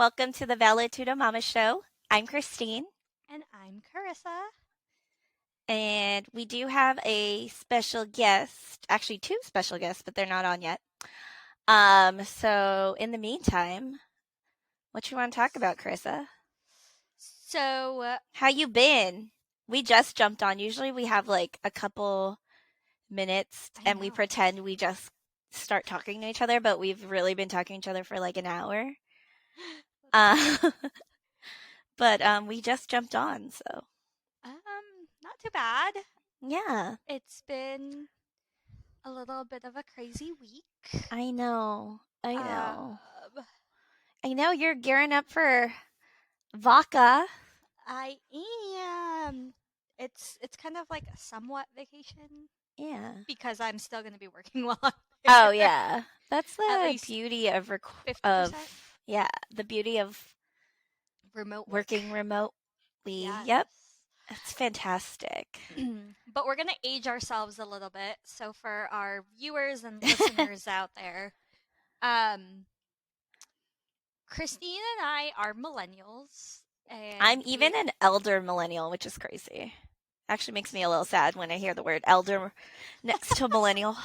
Welcome to the Vale Tudo Mama Show. I'm Kristine, And I'm Carissa. and we do have a special guest. Actually, two special guests, but they're not on yet. So in the meantime, what you want to talk about, Carissa? So, How you been? We just jumped on. Usually we have like a couple minutes I and we know. pretend we just start talking to each other, but we've really been talking to each other for like an hour. Uh, but we just jumped on, so Not too bad. yeah. It's been a little bit of a crazy week. I know. I know. Um, I know you're gearing up for vodka. I am. It's kind of like a somewhat vacation Yeah. because I'm still going to be working while I'm Oh there. yeah. That's At the least beauty of 50% yeah, the beauty of remote work. working remotely. Yes. Yep. It's fantastic. But we're going to age ourselves a little bit. So for our viewers and listeners out there, um Kristine and I are millennials, and I'm even we an elder millennial, which is crazy. Actually makes me a little sad when I hear the word elder next to millennial.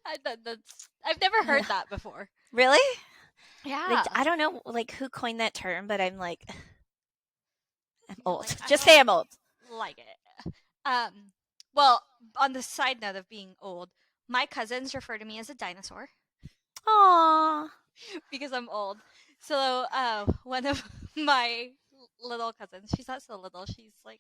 I've never heard that before. Really? Like Yeah, I don't know like who coined that term, but I'm like I'm you're old. like I Just say don't I'm old. like it. Well, on the side note of being old, my cousins refer to me as a dinosaur Aww. because I'm old. So, one of my little cousins, she's not so little, she's like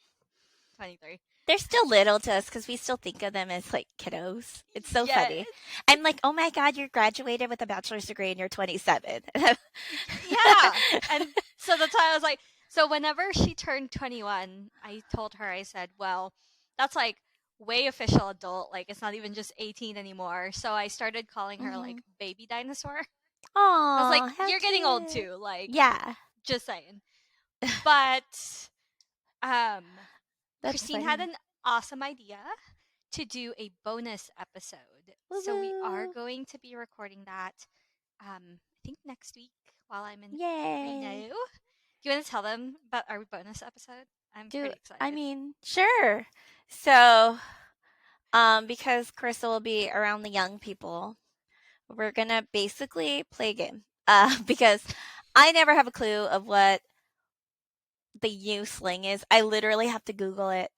23. They're still little to us because we still think of them as like kiddos. It's so Yes. funny. I'm like, oh my God, you're graduated with a bachelor's degree and you're 27. Yeah. And so that's why I was like, so whenever she turned 21, I told her, I said, well, that's like way official adult. Like, it's not even just 18 anymore. So I started calling her like Mhm. baby dinosaur. I was like, Aw, how you're getting old cute. too. Like, Yeah, just saying. But um, that's Christine had funny. an awesome idea to do a bonus episode. So we are Woohoo. going to be recording that, I think next week while I'm in Yay. Reno. Do you want to tell them about our bonus episode? I'm Do pretty I excited. mean, sure. So, because Carissa will be around the young people, we're gonna basically play a game. Because I never have a clue of what the U sling is. I literally have to Google it.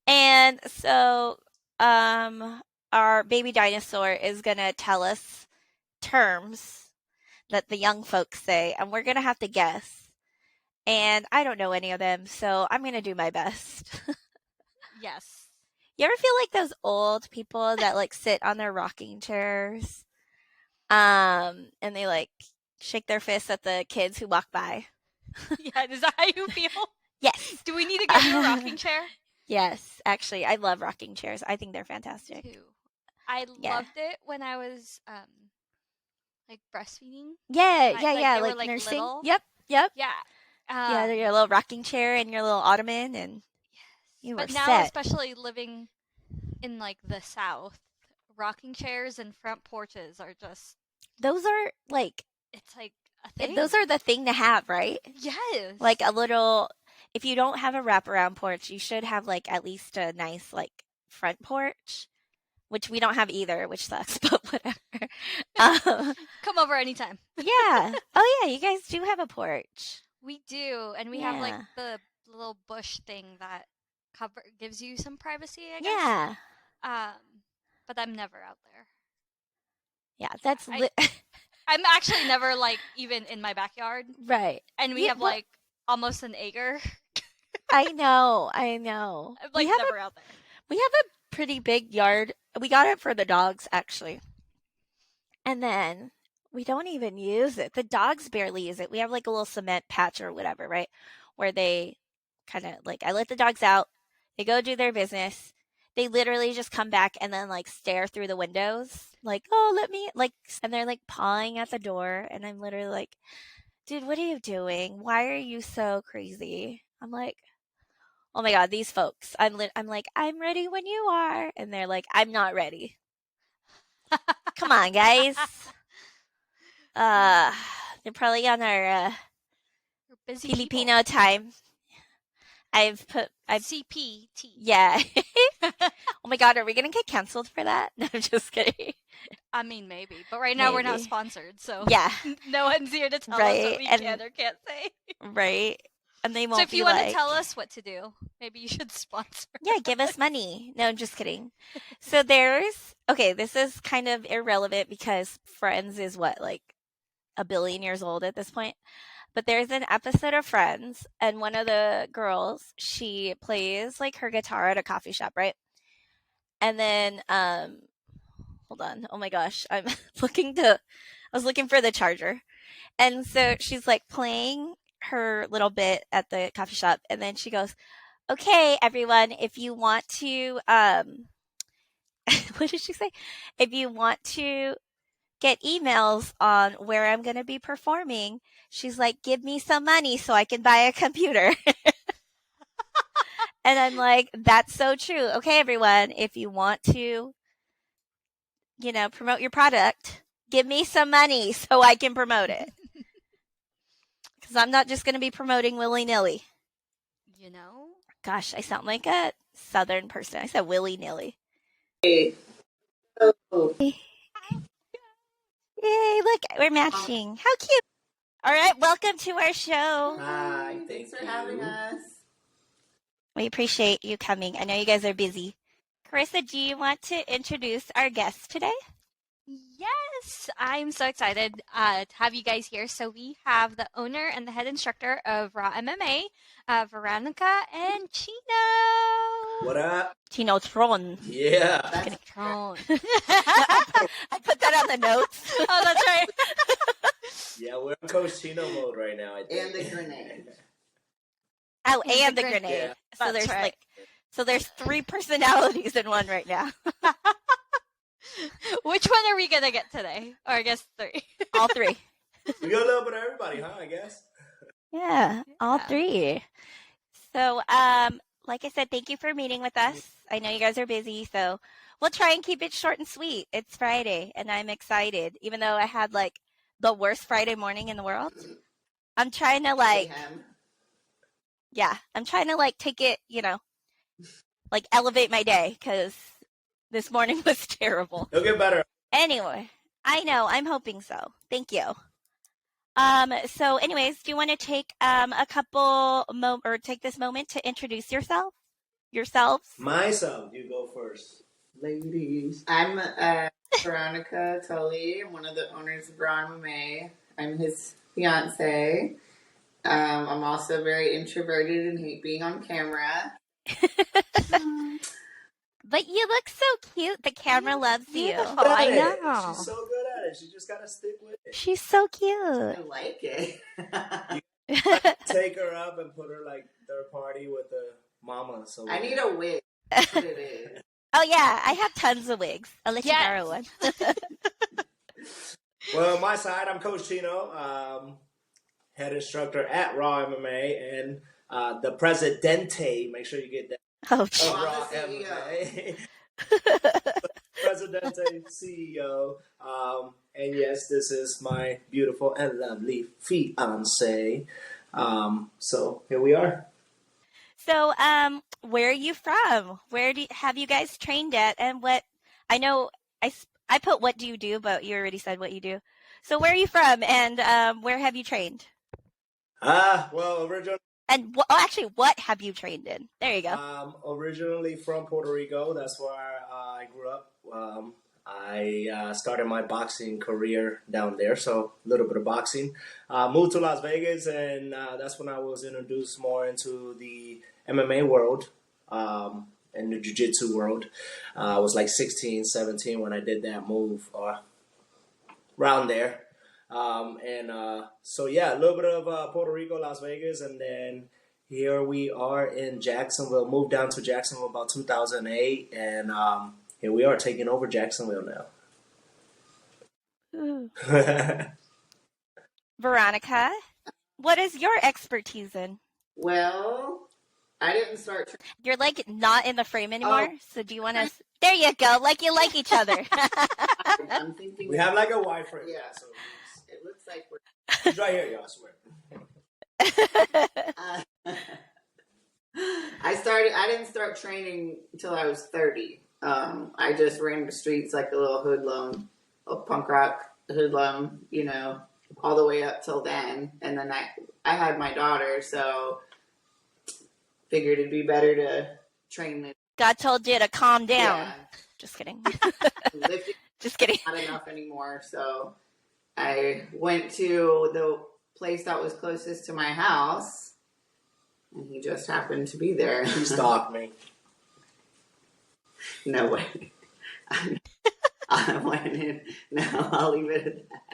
And so, our baby dinosaur is gonna tell us terms that the young folks say, and we're gonna have to guess. And I don't know any of them, so I'm gonna do my best. Yes. You ever feel like those old people that like sit on their rocking chairs, and they like shake their fists at the kids who walk by? Yeah, is that how you feel? Yes. Do we need to get you a rocking chair? Yes, actually, I love rocking chairs. I think they're Me fantastic. too. I Yeah. loved it when I was like breastfeeding. Yeah, I yeah, like yeah, they were like like nursing. little. Yep, yep. Yeah. Yeah, Um your little rocking chair and your little ottoman, and yes. you were But now, set. especially living in like the South, rocking chairs and front porches are just, Those are like, it's like a thing. those are the thing to have, right? Like Yes. a little, if you don't have a wraparound porch, you should have like at least a nice like front porch, which we don't have either, which sucks, but whatever. Um, Come over anytime. yeah. Oh yeah, you guys do have a porch. We do, and we have like Yeah. the little bush thing that cover gives you some privacy, I guess. Yeah. But I'm never out there. Yeah, Yeah, that's I'm actually never like even in my backyard, right. and we Yeah, have well, like almost an acre. I know. I know. I'm like never out there. We have a pretty big yard. We got it for the dogs actually. And then we don't even use it. The dogs barely use it. We have like a little cement patch or whatever, right? Where they kind of like I let the dogs out. They go do their business. They literally just come back and then like stare through the windows like, "Oh, let me," like, and they're like pawing at the door and I'm literally like, "Dude, what are you doing? Why are you so crazy?" I'm like, "Oh my God, these folks." I'm like, "I'm ready when you are." And they're like, "I'm not ready." Come on, guys. Uh, Hmm. they're probably on our We're busy Filipino time. I've CPT. Yeah. Oh my god, are we gonna get canceled for that? No, I'm just kidding. I mean, maybe, but right now we're not Maybe. sponsored, so Yeah. no one's here to tell us what Right. we And can or can't say. right. And they So won't if you be want to like, tell us what to do, maybe you should sponsor. yeah, give us money. No, I'm just kidding. So okay, this is kind of irrelevant because Friends is what, like a billion years old at this point. But there's an episode of Friends, and one of the girls, she plays like her guitar at a coffee shop, right? And then, hold on. Oh my gosh, I was looking for the charger. And so she's like playing her little bit at the coffee shop, and then she goes, "Okay, everyone, if you want to, what did she say? If you want to get emails on where I'm going to be performing," she's like, "give me some money so I can buy a computer." And I'm like, that's so true. Okay, everyone, if you want to, promote your product, give me some money so I can promote it. Because I'm not just going to be promoting willy-nilly. You know? Gosh, I sound like a Southern person. I said willy-nilly. Hey. Oh. Yay, look, we're matching. How cute. All right, welcome to our show. Hi, thanks for having us. We appreciate you coming. I know you guys are busy. Carissa, do you want to introduce our guest today? Yes, I'm so excited to have you guys here. So we have the owner and the head instructor of RAW MMA, Veronica and Chino. What up? Chino Tron. Yeah. Tron. I put that on the notes. Oh, that's right. Yeah, we're in Coach Chino mode right now, I think. And the grenade. Oh, And and the the grenade. grenade. Yeah. So That's there's right. so there's 3 personalities in one right now. Which one are we gonna get today? Or I guess 3. All 3. We got a little bit of everybody, huh, I guess? Yeah, all Yeah. 3. So, like I said, thank you for meeting with us. I know you guys are busy, so we'll try and keep it short and sweet. It's Friday, and I'm excited. Even though I had like the worst Friday morning in the world, I'm trying to I'm trying to take it, elevate my day because this morning was terrible. It'll get better. Anyway, I know, I'm hoping so. Thank you. So anyways, do you want to take a couple or take this moment to introduce yourselves? Myself, you go first. Ladies. I'm Veronica Tully. I'm one of the owners of RAW MMA. I'm his fiance. I'm also very introverted and hate being on camera. But you look so cute. The camera loves you. Beautiful. Good at I it. know. She's so good at it. She just gotta stick with it. She's so I cute. like it. Take her up and put her like third party with the mama. So I need a wig. That's what it is. Oh yeah, I have tons of wigs. I'll let you Yes. borrow one. Well, on my side, I'm Coach Chino, head instructor at RAW MMA, and the Presidente. Make sure you get that. Oh, Of I'm RAW the MMA. Presidente, CEO. And yes, this is my beautiful and lovely fiance. So here we are. So, where are you from? Where have you guys trained at? And what? I know I put what do you do, but you already said what you do. So, where are you from, and where have you trained? Well, originally. And actually, what have you trained in? There you go. Originally from Puerto Rico. That's where I grew up. I started my boxing career down there, so a little bit of boxing. Moved to Las Vegas, and that's when I was introduced more into the MMA world and the jiu-jitsu world. I was like 16, 17 when I did that move, around there. So yeah, a little bit of Puerto Rico, Las Vegas, and then here we are in Jacksonville. Moved down to Jacksonville about 2008, and here we are taking over Jacksonville now. Veronica, what is your expertise in? Well, I didn't start. You're like not in the frame anymore, so do you want to? There you go, like you like each other. I'm thinking. We have like a Y frame. Yeah. So it looks like we're. She's right here, y'all. I swear. I didn't start training until I was 30. I just ran the streets like a little hoodlum, a punk rock hoodlum, you know, all the way up till then. And then I had my daughter, so figured it'd be better to train than. God told you to calm down. Yeah. Just kidding. Lifting Just kidding. not enough anymore, so I went to the place that was closest to my house, and he just happened to be there. She stalked me. No way. I went in. No, I'll leave it at that.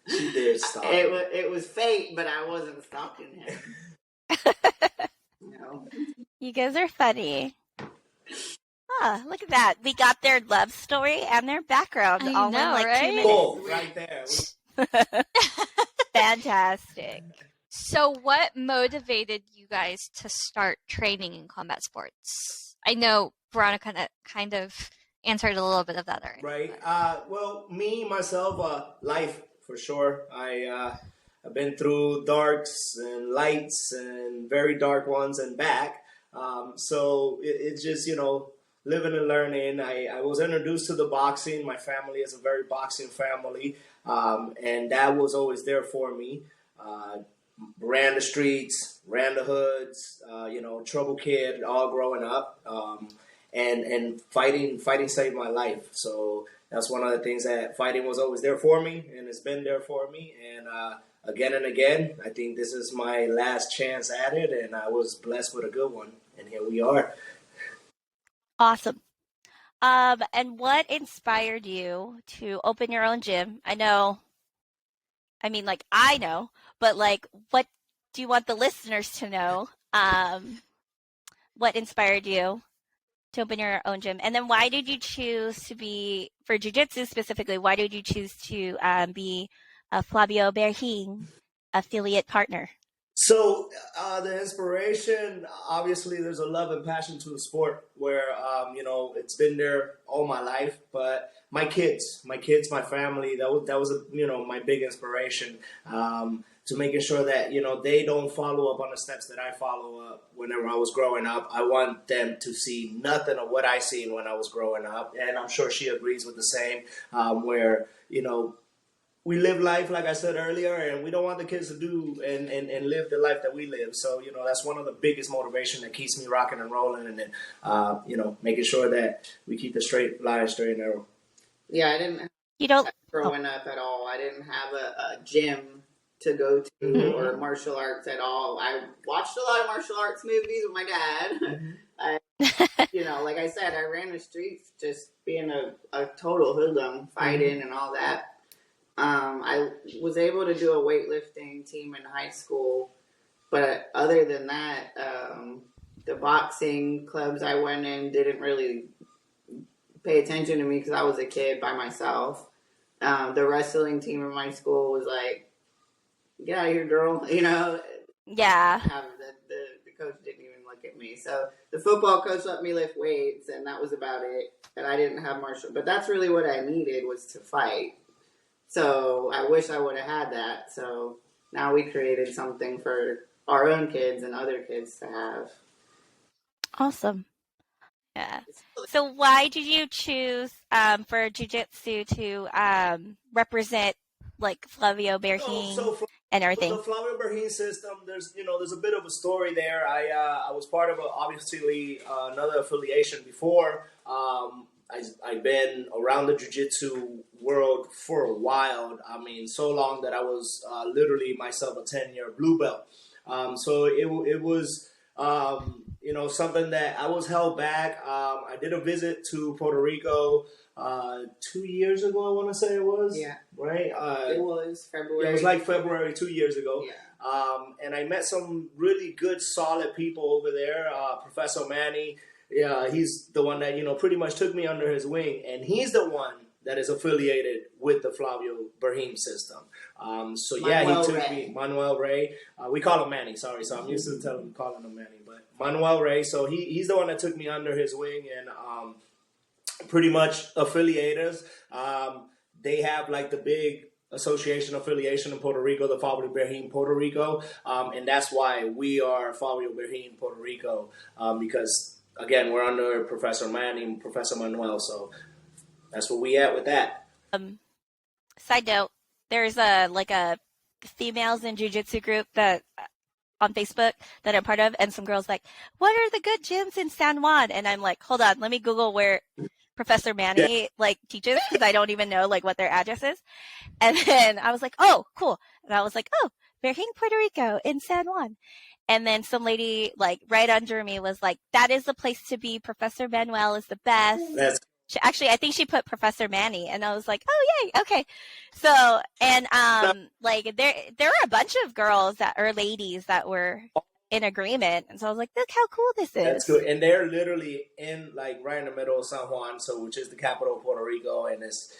She did stalk. It was fate, but I wasn't stalking him. No. You guys are funny. Ah, look at that. We got their love story and their background I all know, in like right? 2 minutes. Boom, right there. Fantastic. So what motivated you guys to start training in combat sports? I know Veronica kind of answered a little bit of that already. Right. Well, me, myself, life, for sure. I've been through darks and lights and very dark ones and back. So it's just, you know, living and learning. I was introduced to the boxing. My family is a very boxing family. And that was always there for me. Ran the streets, ran the hoods, you know, trouble kid, all growing up. And fighting saved my life. So that's one of the things that fighting was always there for me, and it's been there for me. And again and again, I think this is my last chance at it, and I was blessed with a good one. And here we are. Awesome. And what inspired you to open your own gym? I know, but like, what do you want the listeners to know? What inspired you to open your own gym? And then why did you choose to be, for jiu-jitsu specifically, why did you choose to be a Flavio Berhin affiliate partner? So the inspiration, obviously, there's a love and passion to the sport where, you know, it's been there all my life. But my kids, my family, that was you know, my big inspiration to making sure that, you know, they don't follow up on the steps that I follow up whenever I was growing up. I want them to see nothing of what I seen when I was growing up. And I'm sure she agrees with the same, where, you know, we live life, like I said earlier, and we don't want the kids to do and live the life that we live. So, you know, that's one of the biggest motivation that keeps me rocking and rolling, and then, you know, making sure that we keep the straight line, straight and narrow. Yeah, I didn't growing up at all. I didn't have a gym to go to or martial arts at all. I watched a lot of martial arts movies with my dad. You know, like I said, I ran the streets just being a total hoodlum, fighting and all that. I was able to do a weightlifting team in high school, but other than that, the boxing clubs I went in didn't really pay attention to me because I was a kid by myself. The wrestling team in my school was like, "Get out of here, girl," you know. Yeah. The coach didn't even look at me. So the football coach let me lift weights, and that was about it. And I didn't have martial, but that's really what I needed was to fight. So I wish I would have had that. So now we created something for our own kids and other kids to have. Awesome. Yeah. So why did you choose for jiu-jitsu to represent like Flavio Berhin and everything? The Flavio Berhin system, there's a bit of a story there. I was part of obviously another affiliation before. I've been around the jiu-jitsu world for a while. I mean, so long that I was literally myself a 10-year blue belt. So it was, you know, something that I was held back. I did a visit to Puerto Rico 2 years ago, I want to say it was. Yeah. Right? It was February. Yeah, it was like February 2 years ago. Yeah. And I met some really good, solid people over there. Professor Manny. Yeah, he's the one that, you know, pretty much took me under his wing, and he's the one that is affiliated with the Flavio Berhin system. So yeah, he took me, Manuel Ray. We call him Manny, sorry. So I'm used to calling him Manny, but Manuel Ray. So he's the one that took me under his wing and pretty much affiliated us. they have like the big association affiliation in Puerto Rico, the Fabio Berhin Puerto Rico, and that's why we are Fabio Berhin Puerto Rico, because again we're under Professor Manning, Professor Manuel, so that's where we at with that. Side note, there's a females in jiu-jitsu group that on Facebook that I'm part of, and some girls like, what are the good gyms in San Juan? And I'm like, hold on, let me Google where Professor Manny like teaches, because I don't even know like what their address is. And then I was like, oh, cool. And I was like, oh, Berhin, Puerto Rico in San Juan. And then some lady like right under me was like, that is the place to be. Professor Manuel is the best. Actually, I think she put Professor Manny, and I was like, oh, yay, okay. So, and like there are a bunch of girls that are ladies that were in agreement, and so I was like, look how cool this is. That's good, and they're literally in like right in the middle of San Juan, so which is the capital of Puerto Rico, and it's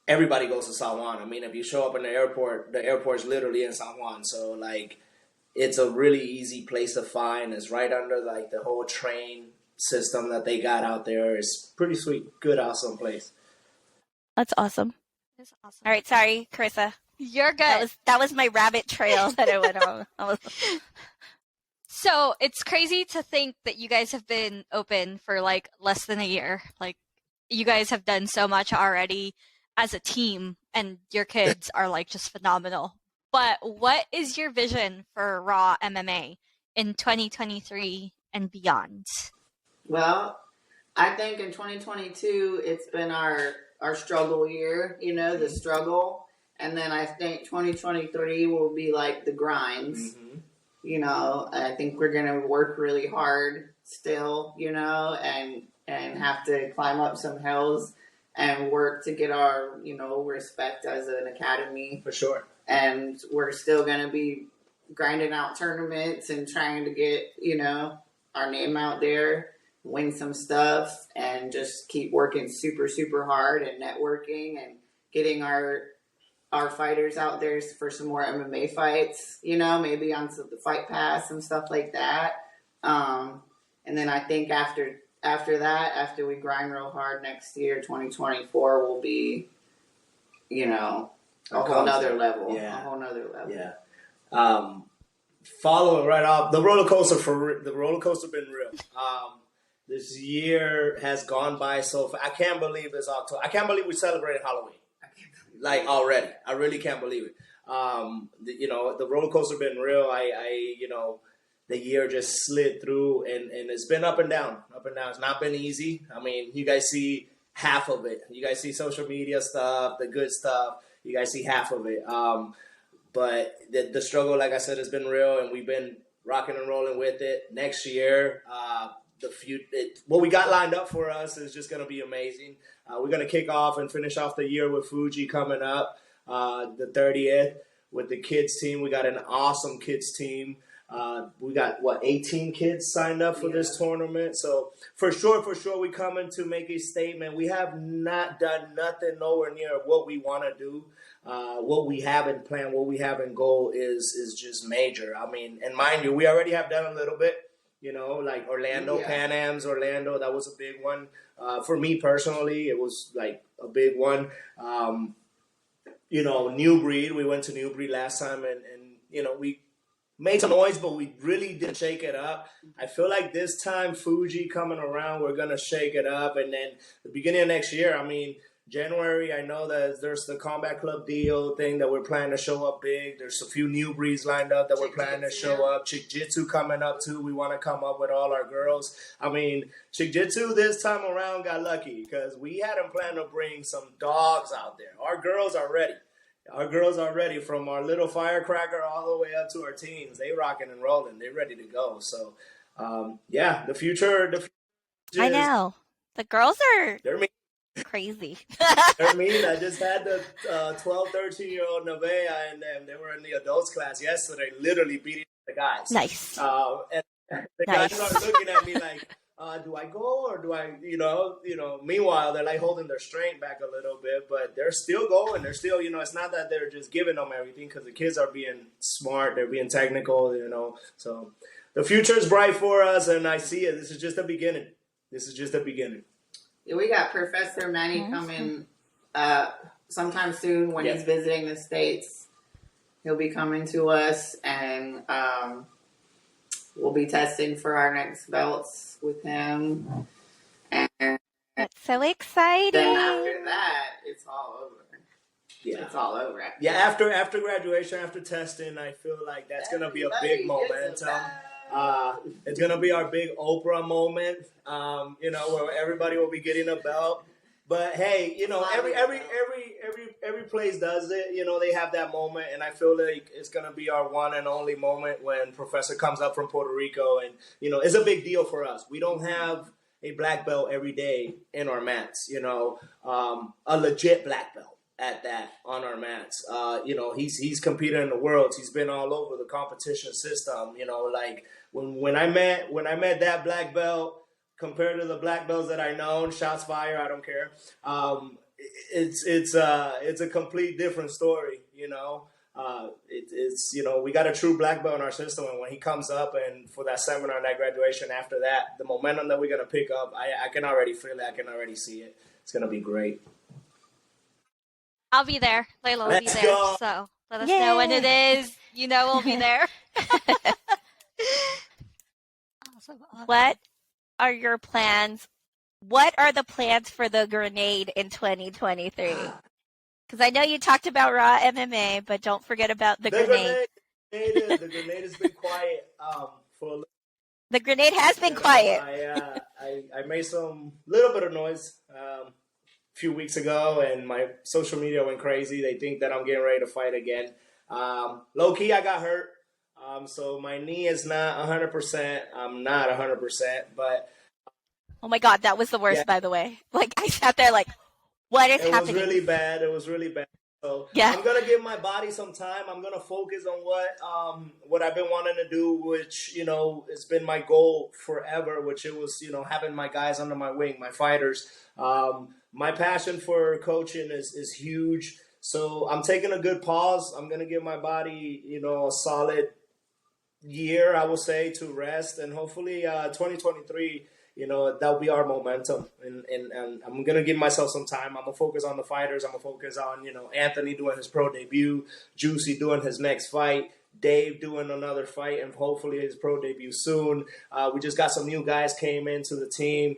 everybody goes to San Juan. I mean, if you show up in the airport's literally in San Juan, so like it's a really easy place to find. It's right under like the whole train system that they got out there. Is pretty sweet, good, awesome place. That's awesome. It's awesome. All right, sorry, Carissa. You're good. That was my rabbit trail that I went on. So it's crazy to think that you guys have been open for like less than a year. Like you guys have done so much already as a team, and your kids are like just phenomenal. But what is your vision for RAW MMA in 2023 and beyond? Well, I think in 2022, it's been our struggle year, you know, the struggle. And then I think 2023 will be like the grinds, you know. I think we're going to work really hard still, you know, and have to climb up some hills and work to get our, you know, respect as an academy. For sure. And we're still going to be grinding out tournaments and trying to get, you know, our name out there, win some stuff, and just keep working super, super hard and networking and getting our fighters out there for some more MMA fights, you know, maybe on the Fight Pass and stuff like that. And then I think after that, after we grind real hard next year, 2024 will be, you know, a whole nother level. Yeah. A whole nother level. Yeah. Following right off, the roller coaster been real. This year has gone by so fast. I can't believe it's October. I can't believe we celebrated Halloween. Like already. I really can't believe it. You know, the roller coaster been real. You know, the year just slid through, and it's been up and down. It's not been easy. I mean, you guys see half of it. You guys see social media stuff, the good stuff. You guys see half of it. But the struggle, like I said, has been real, and we've been rocking and rolling with it. Next year, what we got lined up for us is just going to be amazing. We're going to kick off and finish off the year with Fuji coming up the 30th with the kids team. We got an awesome kids team. We got 18 kids signed up for this tournament. So for sure, we coming to make a statement. We have not done nothing nowhere near what we want to do. What we have in plan, what we have in goal is just major. I mean, and mind you, we already have done a little bit. You know, like Orlando, Pan Am's Orlando, that was a big one. For me personally, it was like a big one. You know, New Breed, we went to New Breed last time, and you know, we made some noise, but we really didn't shake it up. I feel like this time, Fuji coming around, we're going to shake it up. And then the beginning of next year, I mean, January, I know that there's the Combat Club deal thing that we're planning to show up big. There's a few new breeds lined up that we're planning to show up. Jiu-jitsu coming up, too. We want to come up with all our girls. I mean, Jiu-jitsu this time around got lucky because we hadn't planned to bring some dogs out there. Our girls are ready. Our girls are ready, from our little firecracker all the way up to our teens. They rocking and rolling. They're ready to go. So, yeah, the future I know. The girls are crazy. They're mean. I just had the 12, 13-year-old Nevaeh and them. They were in the adults class yesterday, literally beating the guys. Nice. And the guys are looking at me like, do I go or do I, you know, meanwhile, they're like holding their strength back a little bit, but they're still going. They're still, you know, it's not that they're just giving them everything because the kids are being smart. They're being technical, you know. So the future is bright for us, and I see it. This is just the beginning. Yeah, we got Professor Manny coming up sometime soon when he's visiting the States, he'll be coming to us, and we'll be testing for our next belts with him. And That's so exciting. then after that, it's all over. Yeah. It's all over. Yeah, after graduation, after testing, I feel like that's going to be a big momentum. It's going to be our big Oprah moment, where everybody will be getting a belt. But hey, every place does it. They have that moment, and I feel like it's gonna be our one and only moment when Professor comes up from Puerto Rico, and it's a big deal for us. We don't have a black belt every day in our mats. A legit black belt at that on our mats. He's competed in the worlds. He's been all over the competition system. Like when I met that black belt. Compared to the black belts that I know, shots fired, I don't care. It's a complete different story, we got a true black belt in our system, and when he comes up and for that seminar and that graduation after that, the momentum that we're gonna pick up, I can already feel it, I can already see it. It's gonna be great. I'll be there. Layla will be there. Go. So let us know when it is. We'll be there. Awesome. What are your plans? What are the plans for the grenade in 2023? Because I know you talked about RAW MMA, but don't forget about the grenade. The grenade has been quiet for. The grenade has been quiet. I made some little bit of noise a few weeks ago, and my social media went crazy. They think that I'm getting ready to fight again. Low key, I got hurt. So my knee is not 100%. I'm not 100%, but. Oh my God, that was the worst, by the way. Like, I sat there like, what is happening? It was really bad. So I'm going to give my body some time. I'm going to focus on what I've been wanting to do, which, it's been my goal forever, which it was, having my guys under my wing, my fighters. My passion for coaching is huge. So I'm taking a good pause. I'm going to give my body, a solid year, I will say, to rest, and hopefully 2023 that'll be our momentum, and I'm gonna give myself some time. I'm gonna focus on the fighters. I'm gonna focus on Anthony doing his pro debut, Juicy doing his next fight, Dave doing another fight, and hopefully his pro debut soon. We just got some new guys came into the team.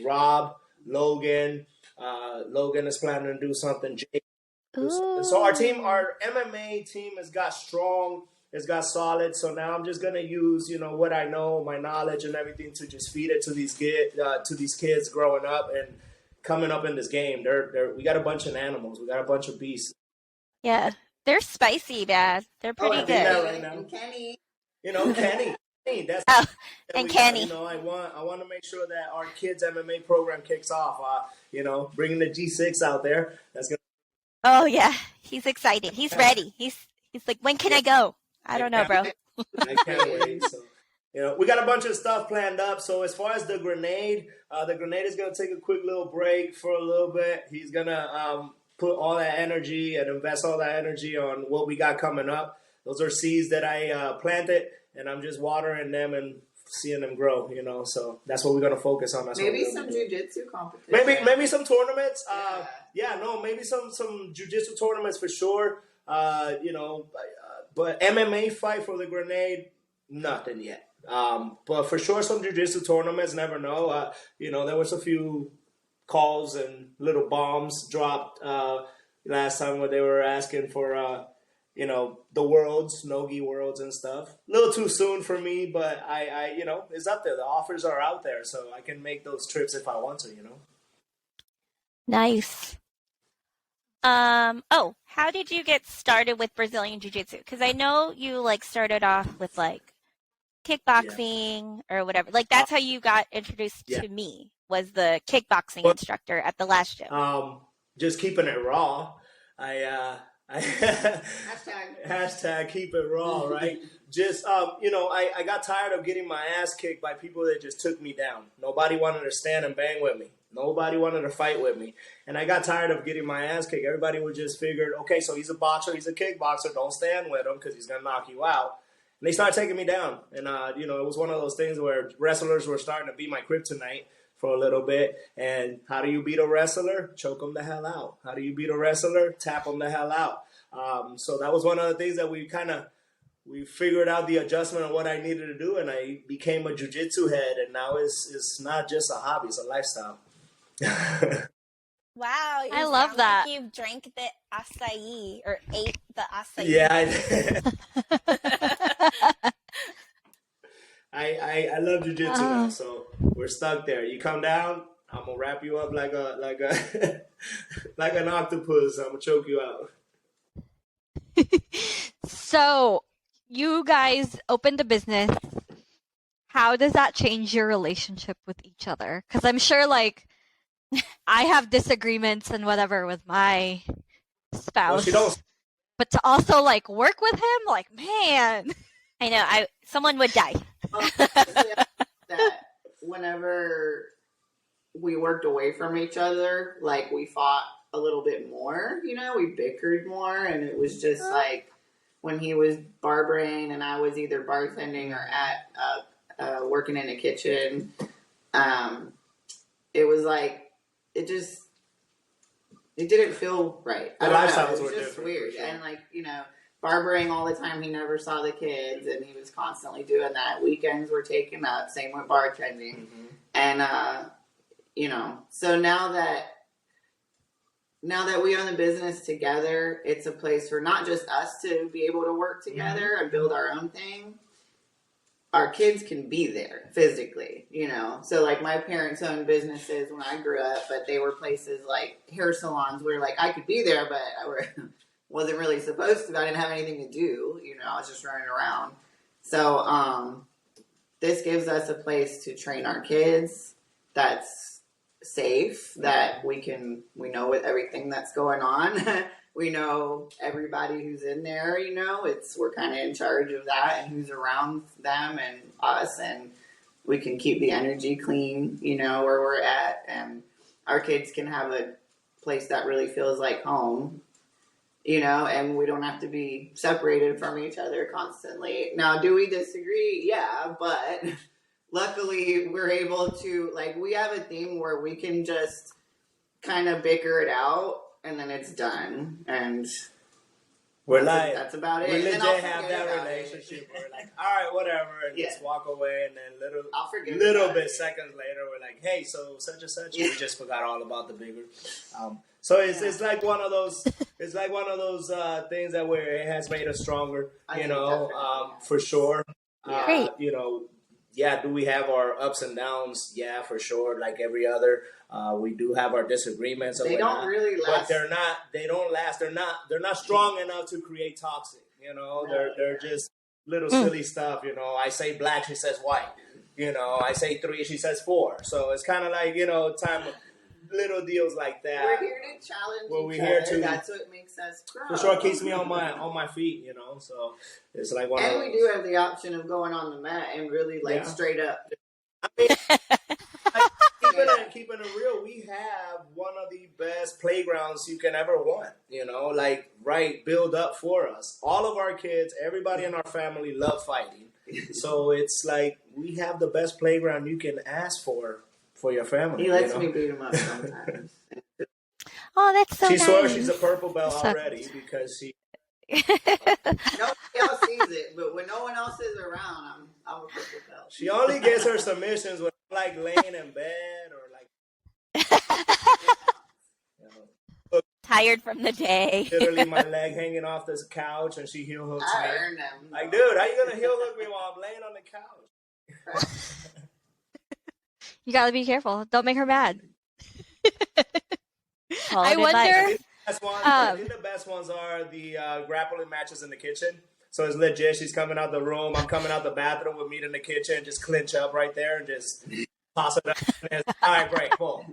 Rob, Logan is planning to do something. Jake. So our MMA team has got strong. It's got solid, so now I'm just gonna use, what I know, my knowledge and everything, to just feed it to these kids growing up and coming up in this game. We got a bunch of animals, we got a bunch of beasts. Yeah, they're spicy, Dad. They're pretty good. That right now. And Kenny. Kenny. That's and Kenny. I want to make sure that our kids MMA program kicks off. Bringing the G6 out there. That's gonna. Oh yeah, he's excited. He's ready. He's like, when can I go? I don't know, bro. I can't wait. So, we got a bunch of stuff planned up. So as far as the grenade is going to take a quick little break for a little bit. He's going to put all that energy and invest all that energy on what we got coming up. Those are seeds that I planted, and I'm just watering them and seeing them grow, So that's what we're going to focus on. Maybe some jiu-jitsu competition. Maybe some tournaments. Maybe some jiu-jitsu tournaments for sure. But MMA fight for the grenade, nothing yet. But for sure, some jiu-jitsu tournaments, never know. There was a few calls and little bombs dropped last time where they were asking for, the worlds, Nogi worlds and stuff. A little too soon for me, but I it's up there. The offers are out there, so I can make those trips if I want to, Nice. How did you get started with Brazilian Jiu-Jitsu? Because I know you started off with kickboxing or whatever. That's how you got introduced to me, was the kickboxing instructor at the last gym. Just keeping it raw. Hashtag keep it raw, right? Just I got tired of getting my ass kicked by people that just took me down. Nobody wanted to stand and bang with me. Nobody wanted to fight with me. And I got tired of getting my ass kicked. Everybody would just figure, okay, so he's a boxer, he's a kickboxer, don't stand with him because he's going to knock you out. And they started taking me down. And, it was one of those things where wrestlers were starting to be my kryptonite for a little bit. And how do you beat a wrestler? Choke them the hell out. How do you beat a wrestler? Tap them the hell out. So that was one of the things that we figured out the adjustment of what I needed to do, and I became a jiujitsu head. And now it's not just a hobby; it's a lifestyle. Wow, I love that. Like you've drank the acai or ate the acai. Yeah, I love jiu-jitsu now, so we're stuck there. You come down, I'm gonna wrap you up like a like an octopus. I'm gonna choke you out. So, you guys opened a business. How does that change your relationship with each other? Because I'm sure, like, I have disagreements and whatever with my spouse. But to also, like, work with him, like, man. I know. Someone would die. That whenever we worked away from each other, like, we fought a little bit more, we bickered more, and it was just like when he was barbering and I was either bartending or at working in the kitchen, it was like it didn't feel right. The lifestyles were just different. Weird. Sure. And barbering all the time, he never saw the kids, and he was constantly doing that. Weekends were taken up, same with bartending. And so now that we own the business together, it's a place for not just us to be able to work together and build our own thing. Our kids can be there physically, So, like, my parents owned businesses when I grew up, but they were places like hair salons where, like, I could be there, but I wasn't really supposed to. I didn't have anything to do, I was just running around. So, this gives us a place to train our kids that's safe, that we know with everything that's going on. We know everybody who's in there, we're kind of in charge of that and who's around them and us, and we can keep the energy clean, where we're at, and our kids can have a place that really feels like home, and we don't have to be separated from each other constantly. Now, do we disagree? Yeah, but luckily we're able to, like, we have a thing where we can just kind of bicker it out, and then it's done, and that's about it. We legit have that relationship where, like, all right, whatever, and just walk away, and then little bit seconds later, we're like, hey, so such and such, we just forgot all about the bigger. So it's like one of those things that where it has made us stronger, for sure. Great. Do we have our ups and downs? Yeah, for sure. Like every other, we do have our disagreements. They don't really last, but they don't last. They're not strong enough to create toxic. They're just little silly stuff. I say black, she says white. I say 3, she says 4. So it's kind of like time. Little deals like that. We're here to challenge each other. That's what makes us grow. For sure, keeps me on my feet. So it's like one. And we do have the option of going on the mat and really straight up. I mean, keeping it real, we have one of the best playgrounds you can ever want. Build up for us. All of our kids, everybody in our family love fighting. So it's like we have the best playground you can ask for your family. He lets me beat him up sometimes. Oh, that's so nice. She swears she's a purple belt already because she. Nobody else sees it, but when no one else is around, I'm a purple belt. She only gets her submissions when I'm like laying in bed or like tired from the day. Literally my leg hanging off this couch and she heel hooks me. I earned them. Like, dude, how you gonna heel hook me while I'm laying on the couch? You gotta be careful. Don't make her mad. I wonder. I think the best ones are the grappling matches in the kitchen. So it's legit. She's coming out the room. I'm coming out the bathroom with meat in the kitchen. Just clinch up right there and just toss it up. And all right, great, cool.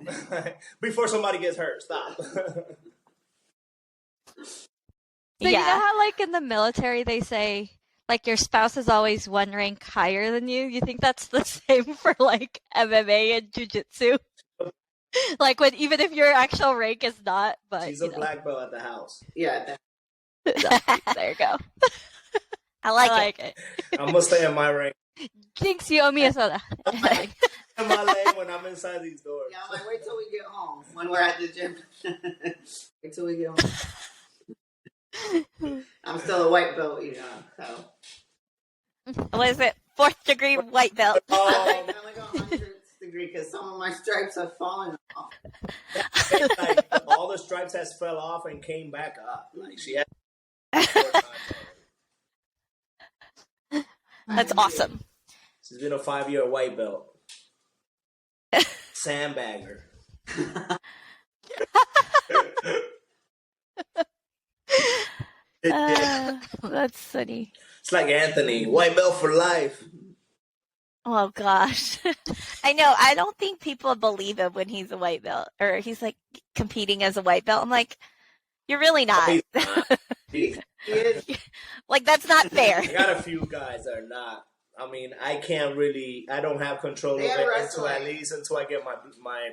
Before somebody gets hurt, stop. So you know how, like, in the military they say, like, your spouse is always one rank higher than you? You think that's the same for, like, MMA and jiu-jitsu? Like, even if your actual rank is not, but she's a black belt at the house. Yeah. There you go. I like it. I'm gonna stay in my rank. Thanks, you owe me a soda. in my lane when I'm inside these doors. Yeah, I'm like, wait till we get home when we're at the gym. Wait till we get home. I'm still a white belt, so. What is it? 4th degree white belt. I'm like a 100th degree because some of my stripes have fallen off. Like, all the stripes has fell off and came back up. Like she had. That's awesome. She's been a 5-year white belt. Sandbagger. That's funny. It's like Anthony, white belt for life. Oh gosh. I know. I don't think people believe him when he's a white belt or he's like competing as a white belt. I'm like, you're really not. He's not. He is. Like, that's not fair. I got a few guys that are not. I mean, I don't have control of it until I get my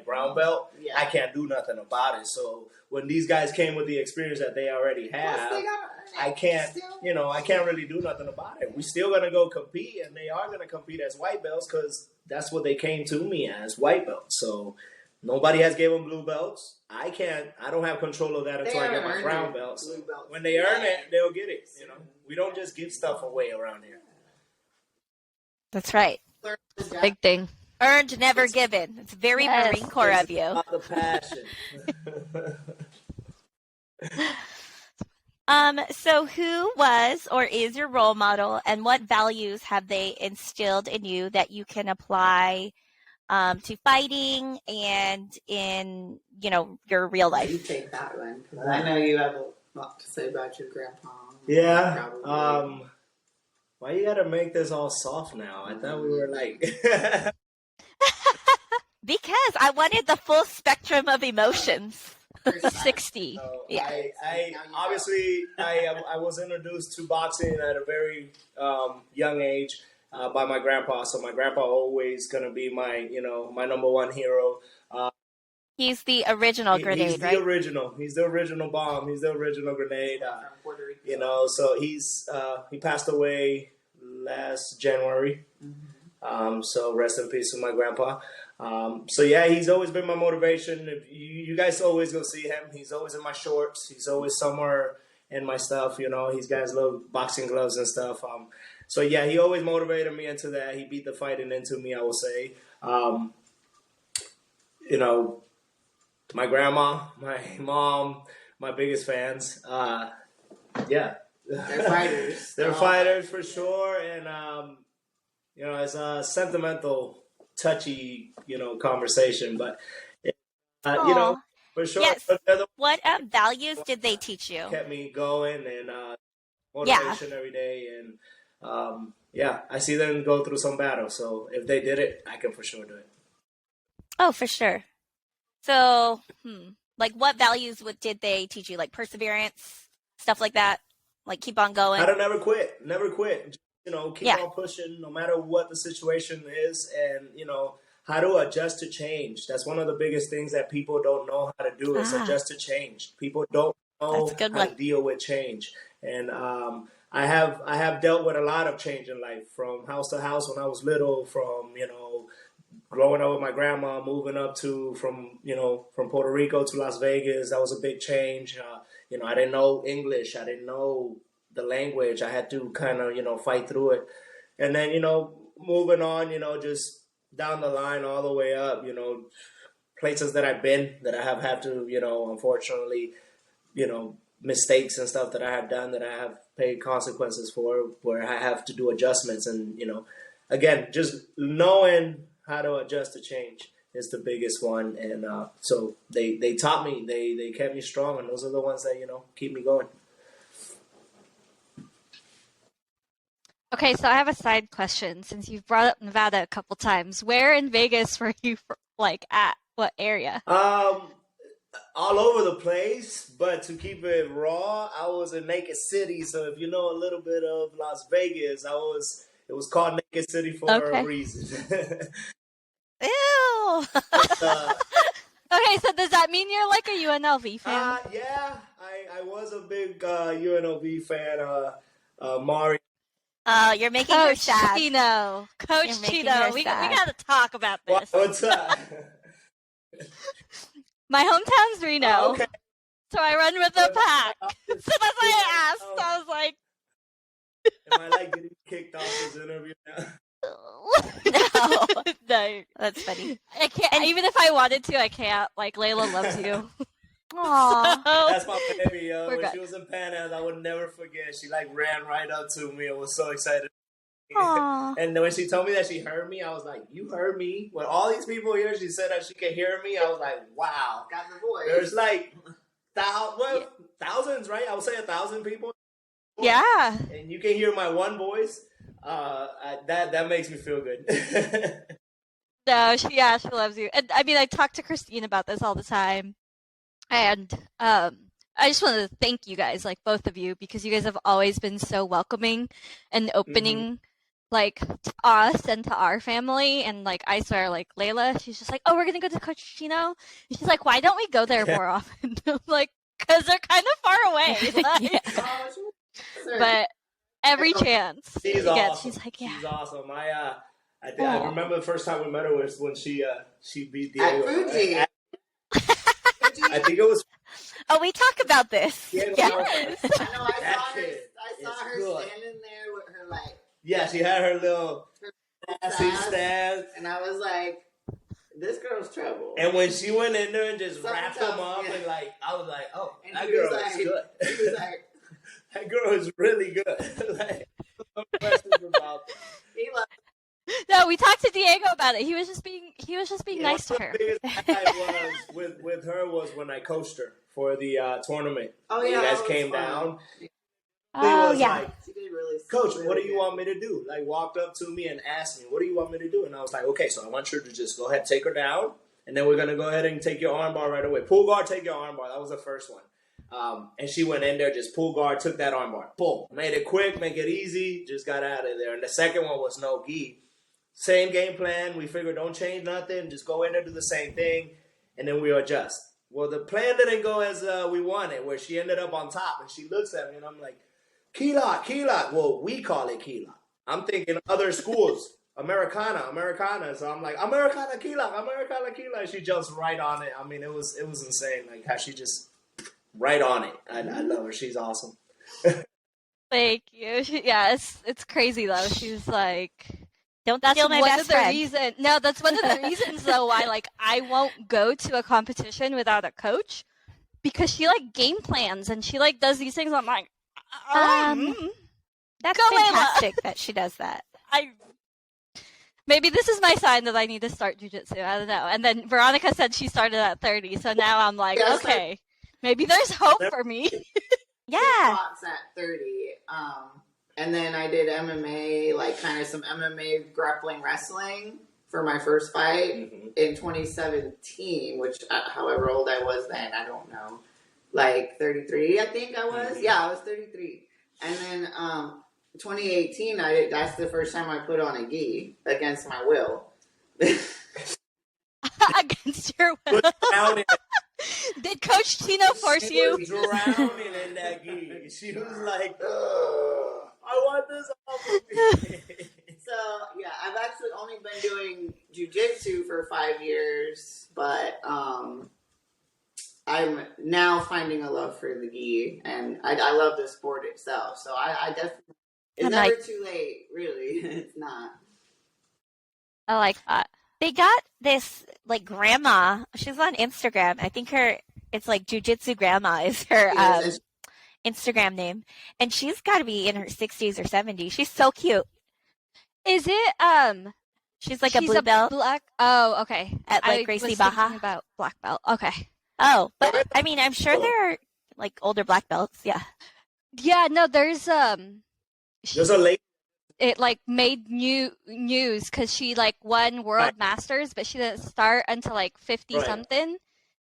brown belt. Yeah. I can't do nothing about it. So when these guys came with the experience that they already have, I can't really do nothing about it. We still gonna go compete, and they are gonna compete as white belts because that's what they came to me as, white belts. So nobody has given blue belts. I don't have control of that until I get my brown belts. When they earn it, they'll get it. We don't just give stuff away around here. That's right. Big thing. Earned, never given. It's very Marine Corps of you. About the passion. So who was or is your role model, and what values have they instilled in you that you can apply to fighting and in, your real life? You take that one, because I know you have a lot to say about your grandpa. Yeah. Why you gotta make this all soft now? I thought we were like... Because I wanted the full spectrum of emotions. 60. So yeah. I was introduced to boxing at a very young age by my grandpa. So my grandpa always gonna be my number one hero. He's the original grenade, he's right? He's the original bomb. He's the original grenade. So he passed away last January. So rest in peace to my grandpa. So yeah, he's always been my motivation. If you guys always go see him. He's always in my shorts. He's always somewhere in my stuff. He's got his little boxing gloves and stuff. So yeah, he always motivated me into that. He beat the fighting into me, I will say. My grandma, my mom, my biggest fans. Yeah. They're fighters. They're fighters for sure. And, it's a sentimental, touchy, conversation. But, for sure. Yes. What values did they teach you? Kept me going and motivation every day. And, I see them go through some battles. So if they did it, I can for sure do it. Oh, for sure. So, like what values did they teach you? Like perseverance, stuff like that? Like keep on going? How to never quit. Never quit. Keep on pushing no matter what the situation is, and, how to adjust to change. That's one of the biggest things that people don't know how to do is adjust to change. People don't know how to deal with change. And I have dealt with a lot of change in life, from house to house when I was little, from, growing up with my grandma, moving up from Puerto Rico to Las Vegas. That was a big change. I didn't know English. I didn't know the language. I had to kind of, fight through it. And then, moving on, just down the line all the way up, places that I've been that I have had to, unfortunately, mistakes and stuff that I have done that I have paid consequences for, where I have to do adjustments. And, again, just knowing how to adjust to change is the biggest one. And so they taught me, they kept me strong, and those are the ones that, keep me going. Okay, so I have a side question. Since you've brought up Nevada a couple times, where in Vegas were you at? What area? All over the place, but to keep it raw, I was in Naked City. So if you know a little bit of Las Vegas, it was called Naked City for a reason. Ew. Okay, so does that mean you're like a UNLV fan? Yeah, I was a big UNLV fan. Mari You're making her Coach sad. Chino. Coach You're making Chino. her We sad. got to talk about this. What's up? My hometown's Reno. Oh, okay. So I run with the pack. So that's why I asked. Oh. I was like, Am I like getting kicked off this interview now? No, no. that's funny. I can't. Even if I wanted to, I can't. Like, Layla loves you. Aw. So, That's my baby, yo. We're When good. she was in Pan Am, I would never forget. She like ran right up to me and was so excited. Aw. And then when she told me that she heard me, I was like, "You heard me?" When all these people here, she said that she could hear me. I was like, "Wow." Got the voice. There's like thousands, right? I would say 1,000 people, yeah. and you can hear my one voice. That makes me feel good. No, she loves you. And I mean, I talk to Kristine about this all the time. And I just wanted to thank you guys, like both of you, because you guys have always been so welcoming and opening, like to us and to our family. And like I swear, like Layla, she's just like, "Oh, we're gonna go to Coach Chino." And she's like, "Why don't we go there more often?" I'm like, "Cause they're kind of far away." Like, Yeah. but every chance She's she gets, awesome. she's like, "Yeah." She's awesome. I remember the first time we met her was when she beat At Diego. Fuji. I think it was Oh, we talk about this. Diego. Yeah. I know. I That saw her. kid I saw is her good. standing there with her like Yeah, she had her little sassy sass, stance. and I was like, "This girl's trouble." And when she went in there and just Something wrapped him tough, up yeah. and like, I was like, "Oh, And that he was girl like- is good." He was like, That girl is really good. Like, no questions about that. he like, No, we talked to Diego about it. He was just being nice to her. The biggest highlight was with her was when I coached her for the tournament. "Oh You yeah, guys that was came fun." down. Oh, was yeah. like, She did really. "Coach, really what do you good. want me to do?" Like, walked up to me and asked me, "What do you want me to do?" And I was like, "Okay, so I want you to just go ahead, take her down, and then we're gonna go ahead and take your armbar right away. Pull guard, take your armbar." That was the first one. And she went in there, just pull guard, took that armbar, boom, made it quick, make it easy, just got out of there. And the second one was no gi. Same game plan. We figured don't change nothing, just go in there, do the same thing, and then we adjust. Well, the plan didn't go as we wanted, where she ended up on top, and she looks at me, and I'm like, key lock. Well, we call it key lock. I'm thinking other schools, Americana. So I'm like, Americana key lock. And she jumps right on it. I mean, it was insane. Like how she just right on it. I love her. She's awesome. Thank you. Yeah, it's crazy though. She's like, Don't that's steal my one best of the friend. reason. No, that's one of the reasons though why like I won't go to a competition without a coach, because she like game plans and she like does these things. I'm like, That's Go, Layla. fantastic that she does that. maybe this is my sign that I need to start jujitsu. I don't know. And then Veronica said she started at 30, so now I'm like, Yeah, okay, maybe there's hope for me. Yeah. Kickbox at 30. And then I did MMA, like kind of some MMA grappling wrestling for my first fight in 2017, which however old I was then, I don't know. Like 33, I think I was. Yeah, I was 33. And then 2018, that's the first time I put on a gi against my will. Against your will. Drowning, Did Coach Chino force she you? was drowning in that gi. She was like, "Ugh, I want this off of me." So, yeah, I've actually only been doing jiu-jitsu for 5 years, but I'm now finding a love for the gi, and I love the sport itself. So I definitely, it's I'm never like- too late, really. It's not. I like that. They got this like grandma. She's on Instagram. I think it's like Jujitsu Grandma is her Yes, Instagram name, and she's got to be in her 60s or 70s. She's so cute. Is it She's like she's a blue belt. black? Oh, okay. At, like, I Gracie was Baja? thinking about black belt. Okay. Oh, but I mean, I'm sure there are like older black belts. Yeah. Yeah, no, there's There's a lady. it like made news because she like won world Right. masters, but she didn't start until like 50 Right. something,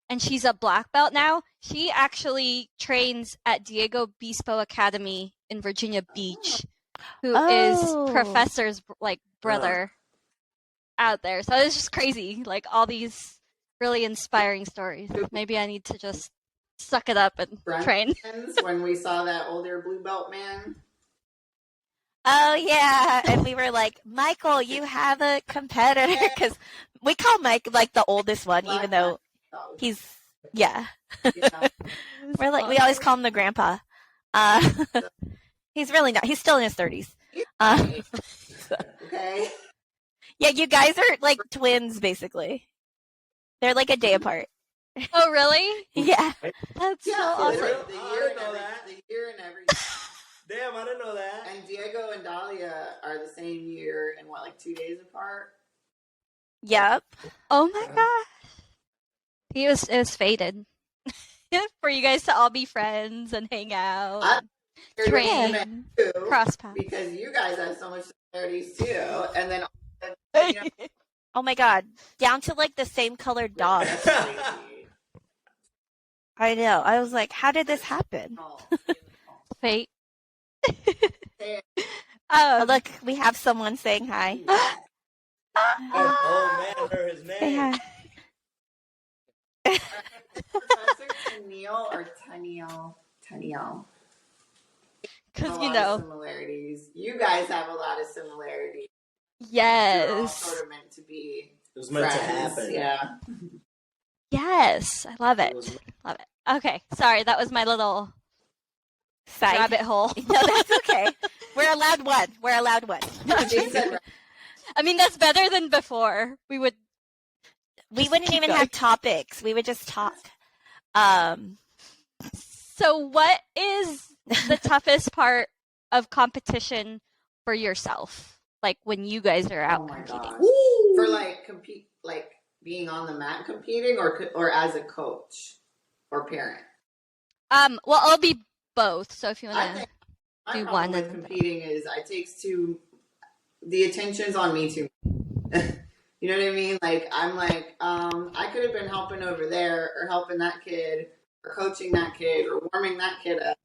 and she's a black belt now. She actually trains at Diego Bispo Academy in Virginia Beach, who is Oh. Professor's like brother out there. So it's just crazy, like all these really inspiring stories. Maybe I need to just suck it up and train. when we saw that older blue belt man. Oh yeah, and we were like, Michael, you have a competitor because we call Mike like the oldest one, even Black man. though he's yeah. Yeah. We're like we always call him the grandpa. Uh, he's really not. He's still in his 30s. Okay. Yeah, you guys are like twins, basically. They're like a day apart. Oh, really? Yeah. That's so Yeah, awesome. literally, I didn't know that. the year and everything. Damn, I didn't know that. And Diego and Dahlia are the same year and what, like 2 days apart? Yep. Oh my gosh. It was fated. For you guys to all be friends and hang out. I and train. too, Cross paths. because you guys have so much similarities too. And then you know, Oh my god. Down to like the same colored dogs. that's crazy. I know. I was like, how did this happen? Fate. Oh, look, we have someone saying hi. Oh man, I heard his Say name. hi. Professor Tennille or Tenniel? Tenniel. Because, A you lot know. of similarities. You guys have a lot of similarities. You're all Yes. sort of meant to be It was meant to friends. happen. Yeah. Yes. I love It it. was- Love it. Okay. Sorry, that was my little Side. rabbit hole. No, that's okay. We're allowed one. We're allowed one. They said I mean, that's better than before. We would. We Just wouldn't keep even going. have topics. We would just talk. So, what is the toughest part of competition for yourself? Like when you guys are out oh my competing? gosh. For like being on the mat competing or as a coach or parent. Well, I'll be both. So if you I want to think my do problem one with and competing is the attention's on me too. You know what I mean? Like I'm like, I could have been helping over there or helping that kid or coaching that kid or warming that kid up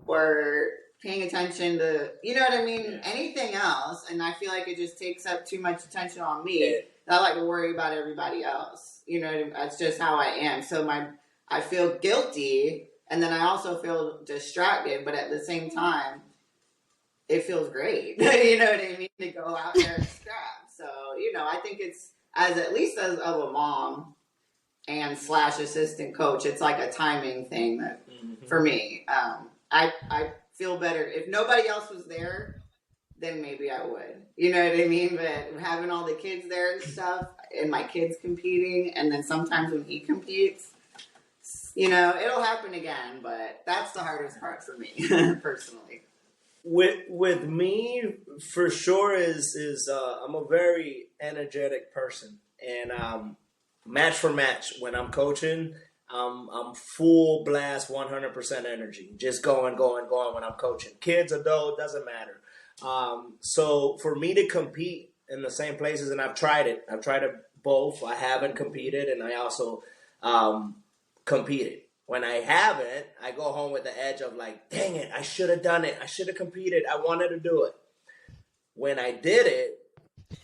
or paying attention to, you know what I mean? Anything else. And I feel like it just takes up too much attention on me. I like to worry about everybody else. You know what I mean? That's just how I am. So I feel guilty and then I also feel distracted, but at the same time, it feels great. You know what I mean? To go out there and scrap. So, you know, I think it's at least as of a mom and / assistant coach, it's like a timing thing that for me. I feel better. If nobody else was there, then maybe I would. You know what I mean? But having all the kids there and stuff and my kids competing and then sometimes when he competes, you know, it'll happen again, but that's the hardest part for me personally. With me, for sure is I'm a very energetic person, and match for match when I'm coaching, I'm full blast, 100% energy, just going when I'm coaching. Kids, adult, doesn't matter. So for me to compete in the same places, and I've tried it both. I haven't competed, and I also competed. When I haven't, I go home with the edge of like, dang it, I should have done it. I should have competed. I wanted to do it. When I did it,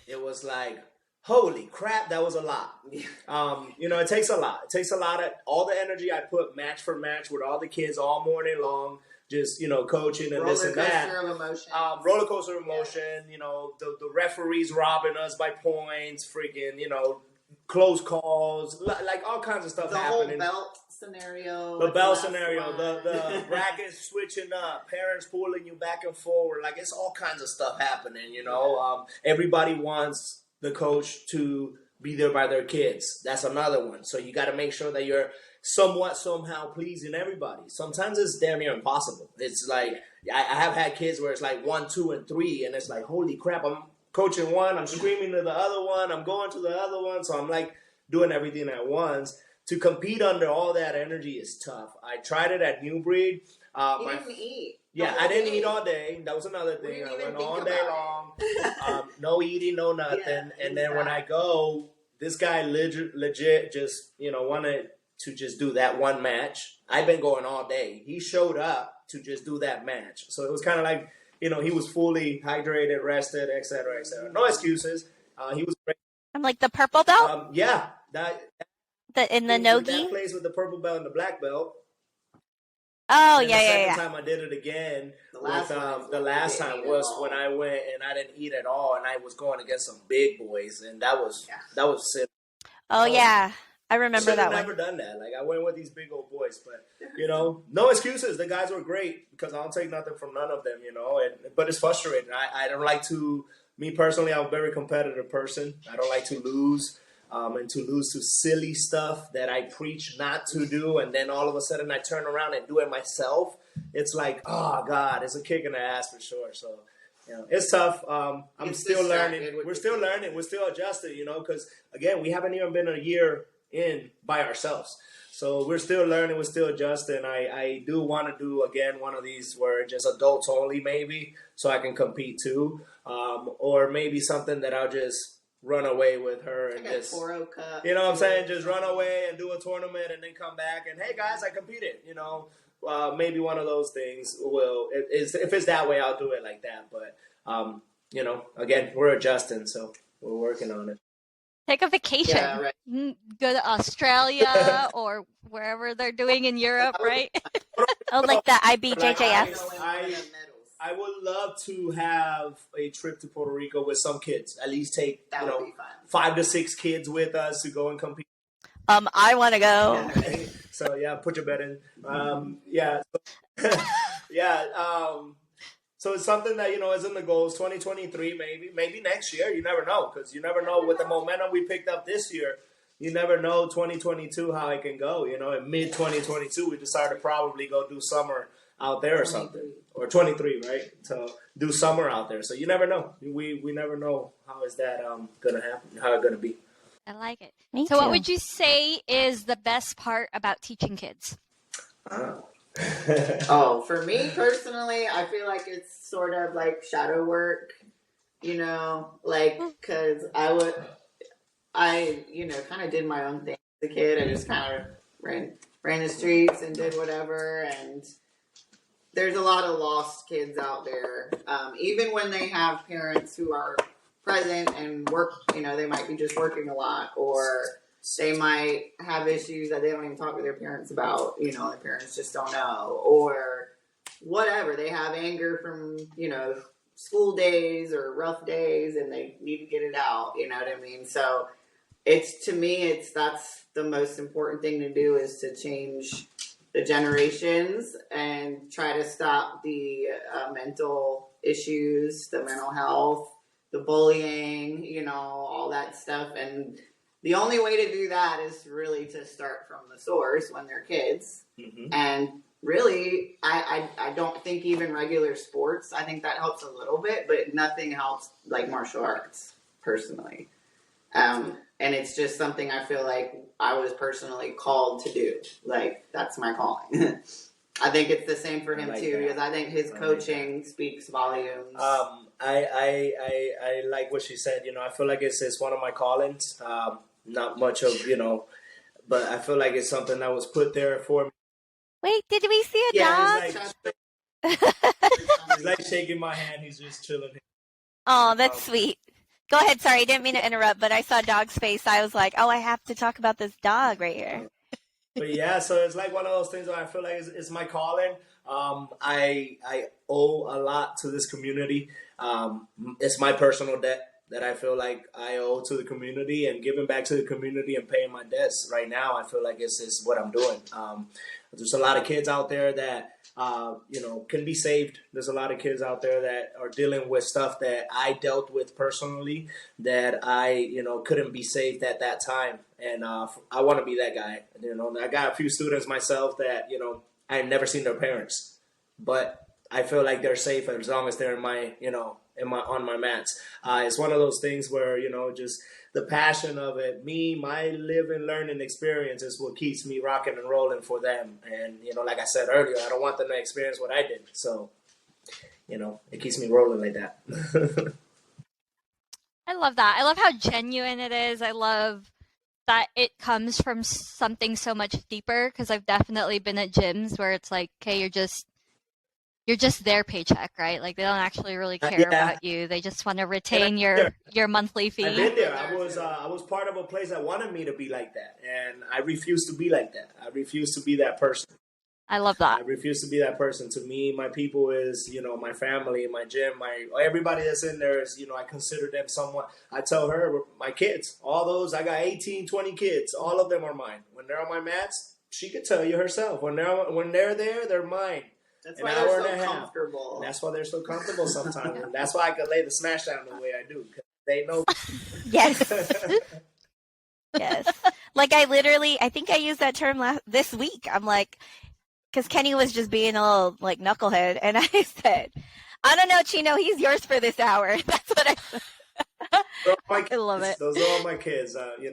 it was like, holy crap, that was a lot. You know, it takes a lot. It takes a lot of all the energy I put match for match with all the kids all morning long, just, you know, coaching and this and that. Roller coaster of emotion. Roller coaster of emotion, you know, the referees robbing us by points, freaking, you know, close calls, like all kinds of stuff the happening. whole belt scenario. The bell scenario, the brackets switching up, parents pulling you back and forward. Like, it's all kinds of stuff happening, you know. Everybody wants the coach to be there by their kids. That's another one. So you got to make sure that you're somehow pleasing everybody. Sometimes it's damn near impossible. It's like, I have had kids where it's like 1, 2, and 3, and it's like, holy crap, I'm coaching one, I'm screaming to the other one, I'm going to the other one. So I'm like doing everything at once. To compete under all that energy is tough. I tried it at New Breed. You didn't eat. Yeah, I didn't eat all day. That was another thing. I went all day long. No eating, no nothing. Yeah, and then when I go, this guy legit just, you know, wanted to just do that one match. I've been going all day. He showed up to just do that match. So it was kind of like, you know, he was fully hydrated, rested, et cetera, et cetera. No excuses. He was great. I'm like the purple belt? Yeah, that In the that no-gi? place with the purple belt and the black belt. Oh, And yeah, the yeah, second yeah. time I did it again The last with one is the when last I didn't time eat at was all. when I went and I didn't eat at all, and I was going against some big boys, and that was silly. Oh, That was yeah. I I remember should have that one. never done that. Like I went with these big old boys, but no excuses. The guys were great because I don't take nothing from none of them. But it's frustrating. I don't like to. Me personally, I'm a very competitive person. I don't like to lose. And to lose to silly stuff that I preach not to do, and then all of a sudden I turn around and do it myself. It's like, oh God, it's a kick in the ass for sure. So, it's tough. I'm still learning. We're still learning. We're still adjusting. Because again, we haven't even been a year in by ourselves. So we're still learning. We're still adjusting. I do want to do again one of these where just adults only, maybe, so I can compete too, or maybe something that I'll just run away with her and just Toro Cup. you know what I'm saying, just run away and do a tournament and then come back and hey guys, I competed. Maybe one of those things will. If it's that way, I'll do it like that. But again, we're adjusting, so we're working on it. Take a vacation. Yeah, right. Go to Australia or wherever they're doing in Europe, right? Oh, like the IBJJF. I would love to have a trip to Puerto Rico with some kids. At least take That would be fun. 5 to 6 kids with us to go and compete. I want to go. Yeah. So yeah, put your bet in. So it's something that is in the goals. 2023, maybe next year. You never know, because you never know with the momentum we picked up this year. You never know 2022 how it can go. In mid 2022, we decided to probably go do summer out there or something, or 23, right? So do summer out there. So you never know. We never know how is that gonna happen, how it's gonna be. I like it. Me So too. what would you say is the best part about teaching kids? Oh, for me personally, I feel like it's sort of like shadow work, because I kind of did my own thing as a kid. I just kind of ran the streets and did whatever, and there's a lot of lost kids out there. Even when they have parents who are present and work, they might be just working a lot, or they might have issues that they don't even talk to their parents about. Their parents just don't know, or whatever. They have anger from, school days or rough days, and they need to get it out. You know what I mean? So to me, that's the most important thing to do, is to change the generations and try to stop the mental issues, the mental health, the bullying, all that stuff. And the only way to do that is really to start from the source when they're kids. Mm-hmm. And really, I don't think even regular sports, I think that helps a little bit, but nothing helps like martial arts, personally. And it's just something I feel like I was personally called to do. Like, that's my calling. I think it's the same for him too, because I think his coaching speaks volumes. I like what she said. I feel like it's one of my callings. Not much of, but I feel like it's something that was put there for me. Wait, did we see a dog? He's like shaking my hand. He's just chilling. Oh, that's sweet. Go ahead. Sorry, I didn't mean to interrupt, but I saw Dog's face. I was like, oh, I have to talk about this dog right here. But yeah, so it's like one of those things where I feel like it's my calling. I owe a lot to this community. It's my personal debt that I feel like I owe to the community, and giving back to the community and paying my debts right now. I feel like it's what I'm doing. There's a lot of kids out there that can be saved. There's a lot of kids out there that are dealing with stuff that I dealt with personally, that I couldn't be saved at that time, and I want to be that guy. I got a few students myself that I had never seen their parents, but I feel like they're safe as long as they're in my on my mats. It's one of those things where just the passion of it, my live and learning experience is what keeps me rocking and rolling for them. And like I said earlier, I don't want them to experience what I did, so it keeps me rolling like that. I love that. I love how genuine it is. I love that it comes from something so much deeper, because I've definitely been at gyms where it's like, okay, you're just their paycheck, right? Like, they don't actually really care about you. They just want to retain your monthly fee. I've been there. I was part of a place that wanted me to be like that, and I refused to be like that. I refused to be that person. I love I that. refuse to be that person. To me, my people is, my family, my gym, everybody that's in there is, I consider them somewhat. I tell her, my kids, all those, I got 18, 20 kids, all of them are mine. When they're on my mats, she could tell you herself. When they're there, they're mine. That's An why hour they're and a so half. comfortable. And that's why they're so comfortable sometimes. And that's why I can lay the smash down the way I do. Because they know. Yes. Yes. Like I think I used that term this week. I'm like, because Kenny was just being a little like knucklehead, and I said, I don't know, Chino, he's yours for this hour. That's what I said. I love it. Those are all my kids, and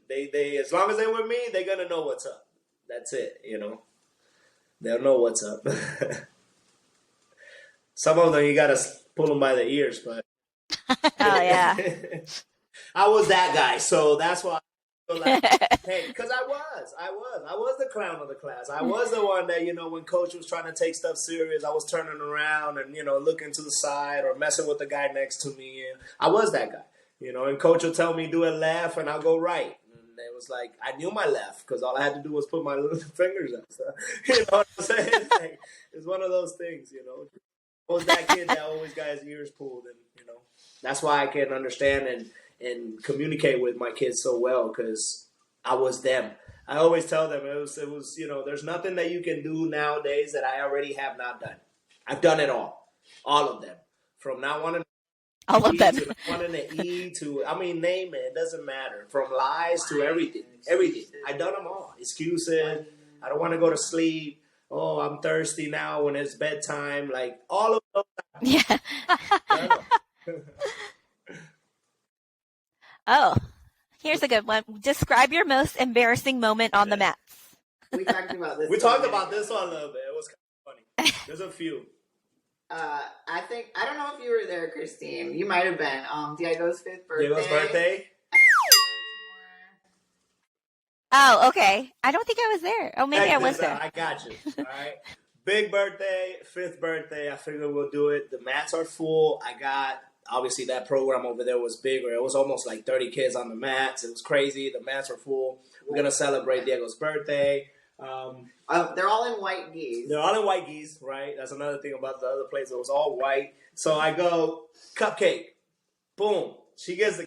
they as long as they're with me, they're gonna know what's up. That's it, They'll know what's up. Some of them you gotta pull them by the ears, but Oh yeah. I was that guy, so that's why. Like, hey, because I was the clown of the class. I was the one that, when coach was trying to take stuff serious, I was turning around and, looking to the side or messing with the guy next to me. And I was that guy, and coach would tell me do it left and I'll go right. And it was like, I knew my left because all I had to do was put my little fingers up. So, you know what I'm saying? It's one of those things, I was that kid that always got his ears pulled. And, that's why I can understand and communicate with my kids so well because I was them. I always tell them it was there's nothing that you can do nowadays that I already have not done. I've done it all of them, from not wanting All of them. to not wanting to eat to name it. It doesn't matter. From lies to everything. I've done them all. Excuses. I don't want to go to sleep. Oh, I'm thirsty now when it's bedtime. Like all of those. Yeah. Oh, here's a good one. Describe your most embarrassing moment on the mats. We talked about this. We talked about this one a little bit. It was kind of funny. There's a few. I don't know if you were there, Kristine. You might have been. Diego's 5th birthday. Diego's birthday. Oh, okay. I don't think I was there. Oh, maybe I was there. I got you. All right. Big birthday, 5th birthday. I figured we'll do it. The mats are full. Obviously, that program over there was bigger. It was almost like 30 kids on the mats. It was crazy. The mats were full. We're going to celebrate Diego's birthday. They're all in white geese. They're all in white geese, right? That's another thing about the other place. It was all white. So I go, cupcake. Boom. She gets the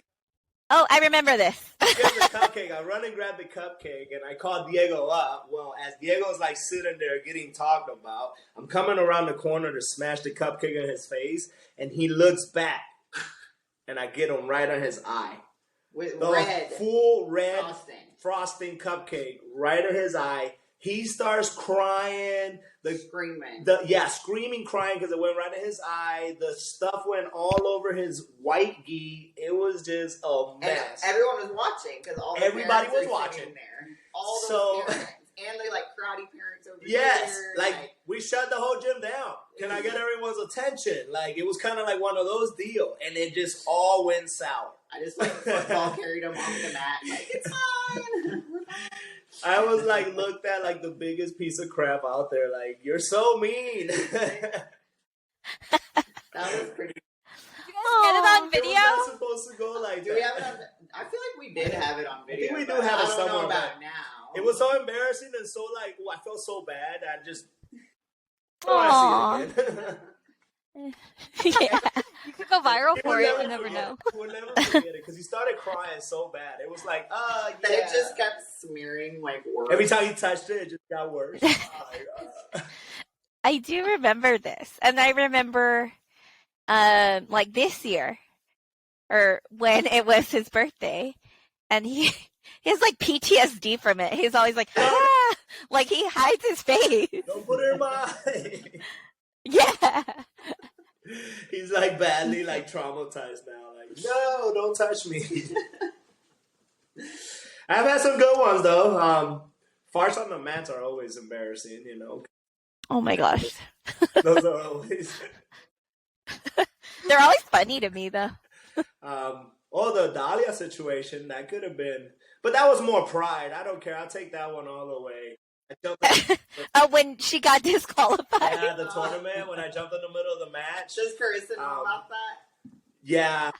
Oh, I remember this. She gets the cupcake. I run and grab the cupcake, and I call Diego up. Well, as Diego's like sitting there getting talked about, I'm coming around the corner to smash the cupcake in his face, and he looks back, and I get him right on his eye. With The red. full red Frosting cupcake right in his eye. He starts crying. Screaming, crying because it went right in his eye. The stuff went all over his white gi. It was just a mess. And everyone was watching because everybody was were watching there. All those parents. And they karate parents over here. We shut the whole gym down. Can I get everyone's attention? It was kind of like one of those deals. And it just all went sour. I just football carried him off the mat. It's fine. I was looked at like the biggest piece of crap out there. You're so mean. That was pretty. Did you guys get it on video? It was not supposed to go like Do we have it on? I feel like we did have it on video. I think we do have it somewhere. I don't know about now. It was so embarrassing and so I felt so bad. I just. Aww. Yeah. You could go viral for it. You never know. We'll never forget it because he started crying so bad. It was That it just kept smearing worse. Every time he touched it, it just got worse. I do remember this. And I remember this year or when it was his birthday and he has PTSD from it. He's always ah! He hides his face. Don't put her in my eye. Yeah. He's badly traumatized now. No, don't touch me. I've had some good ones though. Farts on the mats are always embarrassing, Oh my gosh. Those are always. They're always funny to me though. The Dahlia situation, that could have been, but that was more pride. I don't care. I'll take that one all the way. When she got disqualified. Yeah, the tournament when I jumped in the middle of the match. Does Carissa know about that? Yeah.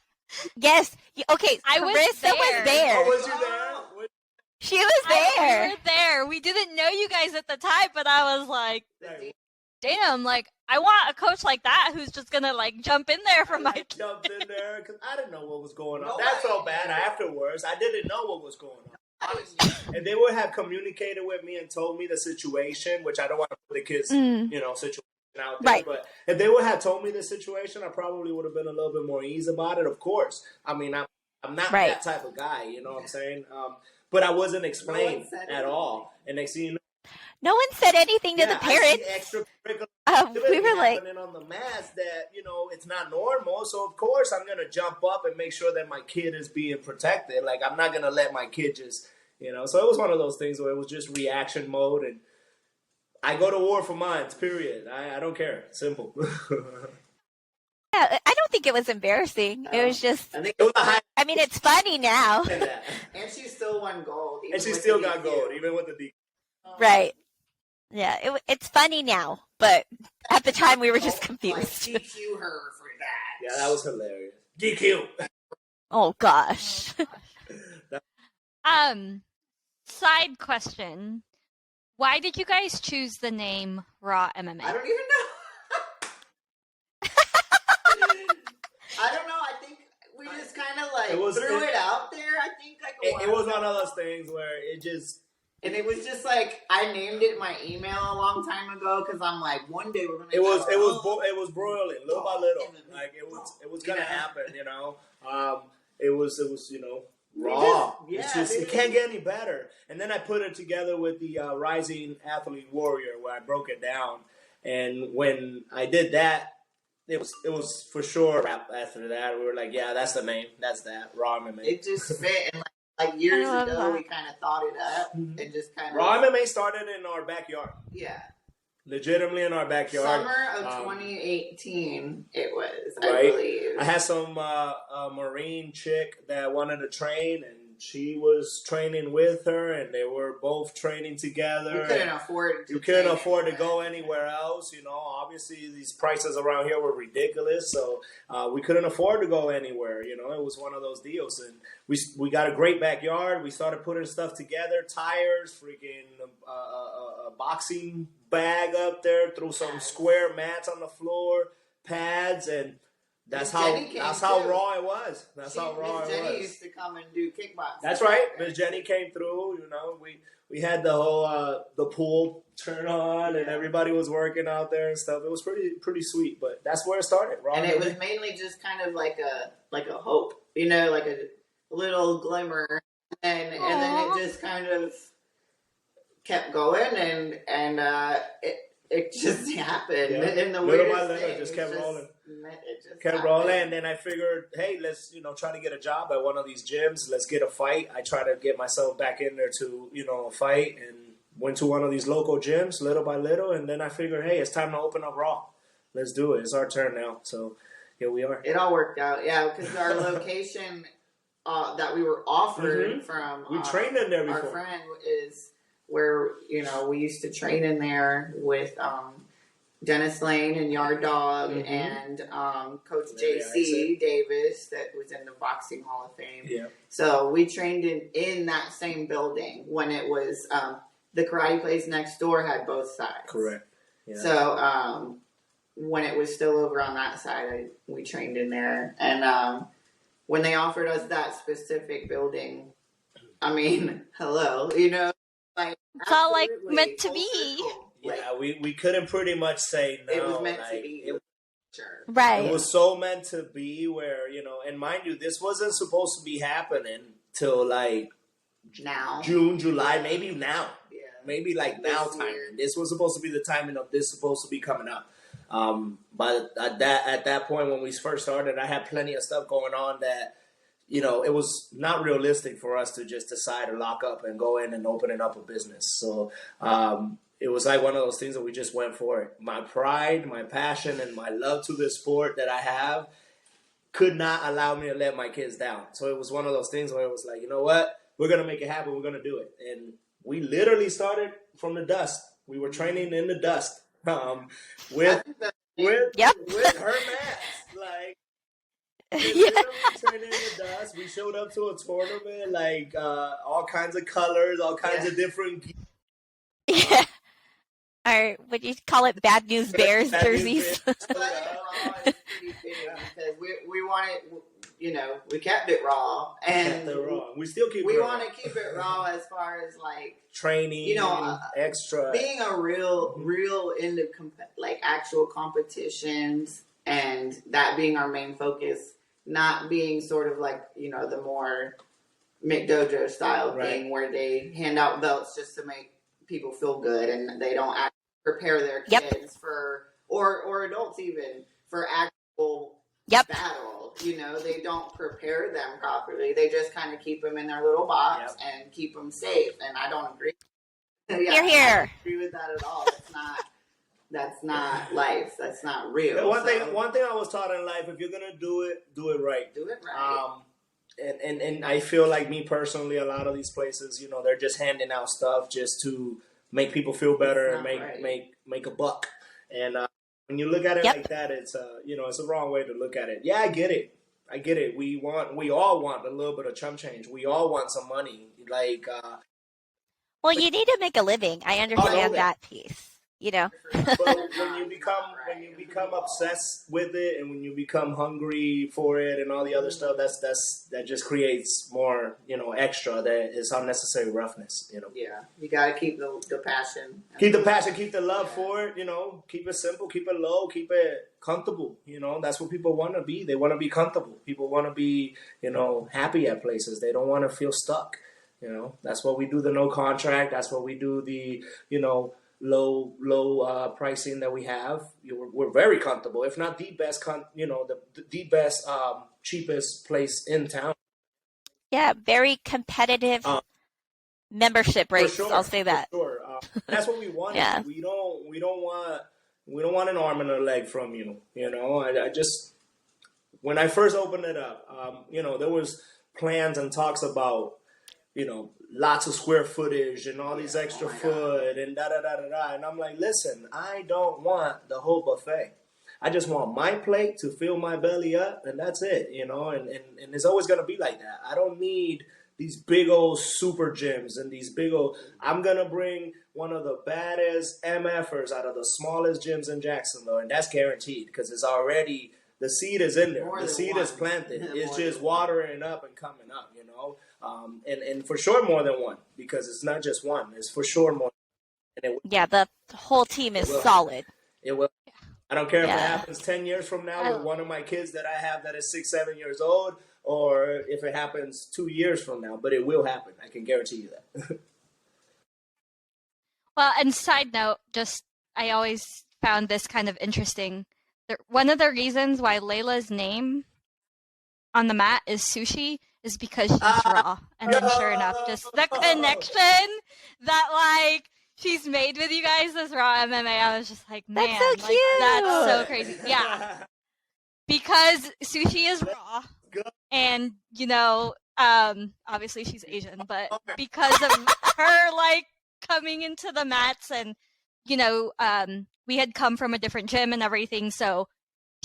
Yes. Okay. I was Carissa there. was there. Oh, was you there? She was there. We were there. We didn't know you guys at the time, but I was like, damn, like, I want a coach like that who's just gonna like jump in there for my kid. Jumped in there because I didn't know what was going on. That felt bad afterwards. I didn't know what was going on. Honestly. And they would have communicated with me and told me the situation, which I don't want to put the kids, situation out there. Right. But if they would have told me the situation, I probably would have been a little bit more easy about it. Of course. I mean, I'm not that type of guy, you know what I'm saying? But I wasn't explained at all. And next thing you know, no one said anything to the parents. We were like on the mask that, it's not normal. So of course I'm gonna jump up and make sure that my kid is being protected. Like I'm not gonna let my kid just, So it was one of those things where it was just reaction mode, and I go to war for mine. Period. I don't care. Simple. Yeah, I don't think it was embarrassing. It was just. I think it was I mean, it's funny now. And she still won gold. And she still got gold, even with the DQ. Right. Yeah, it's funny now, but at the time we were just confused. Like, DQ her for that. Yeah, that was hilarious. DQ. Oh gosh. Side question: why did you guys choose the name RAW MMA? I don't even know. I don't know. I think we just kind of like threw it out there. I think like it was one of those things where it just. And it was just like I named it my email a long time ago because I'm like, one day we're gonna. It was broiling little by little. Like it was gonna happen, It was raw. It can't get any better. And then I put it together with the Rising Athlete Warrior, where I broke it down. And when I did that, it was for sure. After that, we were like, yeah, that's the name. That's that RAW MMA. It just fit and. Like years ago, we kind of thought it up and just kind of. RAW MMA started in our backyard. Yeah. Legitimately in our backyard. Summer of 2018, it was, I believe. I had some Marine chick that wanted to train, and she was training with her, and they were both training together. You couldn't afford to go anywhere else. Obviously these prices around here were ridiculous, so we couldn't afford to go anywhere. It was one of those deals, and we got a great backyard. We started putting stuff together, tires, freaking a boxing bag up there, threw some square mats on the floor, pads, and that's how raw it was. That's how raw it was. Jenny used to come and do kickboxing. That's right. Miss Jenny came through. We had the whole the pool turn on, and everybody was working out there and stuff. It was pretty sweet. But that's where it started. Raw and it was mainly just kind of like a hope, like a little glimmer, and then it just kind of kept going, and it just happened. Yeah. In the little by little, it just kept rolling. It just kept rolling, and then I figured, hey, let's try to get a job at one of these gyms. Let's get a fight. I try to get myself back in there to fight, and went to one of these local gyms little by little, and then I figured, hey, it's time to open up Raw. Let's do it. It's our turn now. So here we are. It all worked out, yeah, because our location that we were offered from we trained in there before. Our friend is where we used to train in there with Dennis Lane and Yard Dog and Coach JC Davis that was in the Boxing Hall of Fame. Yeah. So we trained in that same building when it was the karate place next door had both sides. Correct. Yeah. So when it was still over on that side, we trained in there. And when they offered us that specific building, I mean, hello, like it's all like meant to be. Circle. Yeah, we couldn't pretty much say no. It was meant to be. Right. It was so meant to be where, and mind you, this wasn't supposed to be happening till like now. June, July, maybe now. Yeah. Maybe like now time. This was supposed to be the timing of this supposed to be coming up. But at that point when we first started, I had plenty of stuff going on that, it was not realistic for us to just decide to lock up and go in and open up a business. So, it was like one of those things that we just went for it. My pride, my passion, and my love to this sport that I have could not allow me to let my kids down. So it was one of those things where it was like, you know what? We're going to make it happen. We're going to do it. And we literally started from the dust. We were training in the dust with her mask. Like, It Yeah. literally turned into dust. We showed up to a tournament, like all kinds of colors, all kinds of different gear. Yeah. Or would you call it Bad News Bears Bad News jerseys? Bears. But Raw is pretty big because we wanted, we kept it raw, and Kept it raw. We still keep we it want raw. to keep it raw as far as like Training, extra. being a real into like actual competitions, and that being our main focus, not being sort of like the more McDojo style thing where they hand out belts just to make people feel good, and they don't actually prepare their kids for or adults even for actual battle. They don't prepare them properly. They just kind of keep them in their little box and keep them safe. And I don't agree. You're here. I don't agree with that at all. That's not life. That's not real. Yeah, one thing I was taught in life: if you're gonna do it right. Do it right. And I feel like, me personally, a lot of these places, they're just handing out stuff just to make people feel better and make a buck. And when you look at it like that, it's it's a wrong way to look at it. Yeah, I get it. We all want a little bit of chump change. We all want some money. Like, well, you need to make a living. I understand that piece. But when you become obsessed with it, and when you become hungry for it, and all the other stuff, that just creates more, extra. That is unnecessary roughness. Yeah, you gotta keep the passion. Keep the passion. Keep the love for it. Keep it simple. Keep it low. Keep it comfortable. That's what people want to be. They want to be comfortable. People want to be, happy at places. They don't want to feel stuck. That's what we do. The no contract. That's what we do. The low pricing that we have. We're very comfortable, if not the best, the best, cheapest place in town. Yeah, very competitive membership rates. For sure, I'll say that. For sure. That's what we want. Yeah. We don't want an arm and a leg from you. I just, when I first opened it up, there was plans and talks about, lots of square footage and all these extra food and da-da-da-da-da. And I'm like, listen, I don't want the whole buffet. I just want my plate to fill my belly up, and that's it, and it's always going to be like that. I don't need these big old super gyms and these big old... I'm going to bring one of the baddest MFers out of the smallest gyms in Jacksonville, and that's guaranteed because it's already... The seed is in there. The seed is planted. It's just watering up and coming up, and for sure more than one, because it's not just one. It's for sure more. The whole team is solid. It will. I don't care if it happens 10 years from now with one of my kids that I have that is 6, 7 years old, or if it happens 2 years from now, but it will happen. I can guarantee you that. Well, and side note, I always found this kind of interesting. One of the reasons why Layla's name on the mat is sushi is because she's raw. And then sure enough, just the connection that she's made with you guys as raw MMA, I was just like, man, that's so cute. That's so crazy. Yeah. Because sushi is raw. And, obviously she's Asian, but because of her coming into the mats and, we had come from a different gym and everything, so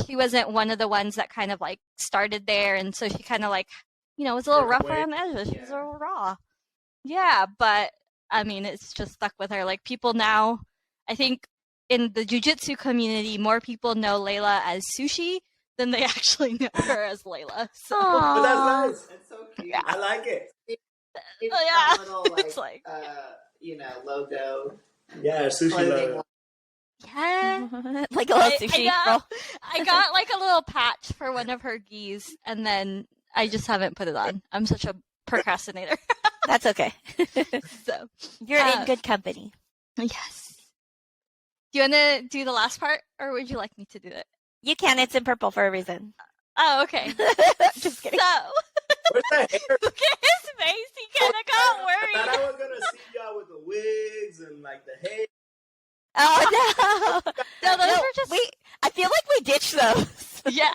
she wasn't one of the ones that kind of started there, and so she kind of was a little rough around the edges. She was a little raw. Yeah, but I mean, it's just stuck with her. People now, I think in the jiu-jitsu community, more people know Layla as Sushi than they actually know her as Layla. So. But that's nice. That's so cute. Yeah. I like it. It's a little logo. Yeah, sushi logo. Yeah. Like a little sushi roll. I got a little patch for one of her gis, and then I just haven't put it on. I'm such a procrastinator. That's okay. So you're in good company. Yes. Do you want to do the last part, or would you like me to do it? You can. It's in purple for a reason. Oh, okay. Just kidding. So, where's that hair? Look at his face. He kind of got worried. I thought I was gonna see y'all with the wigs and the hair. Oh no! No, those were just. I feel like we ditched those. Yeah.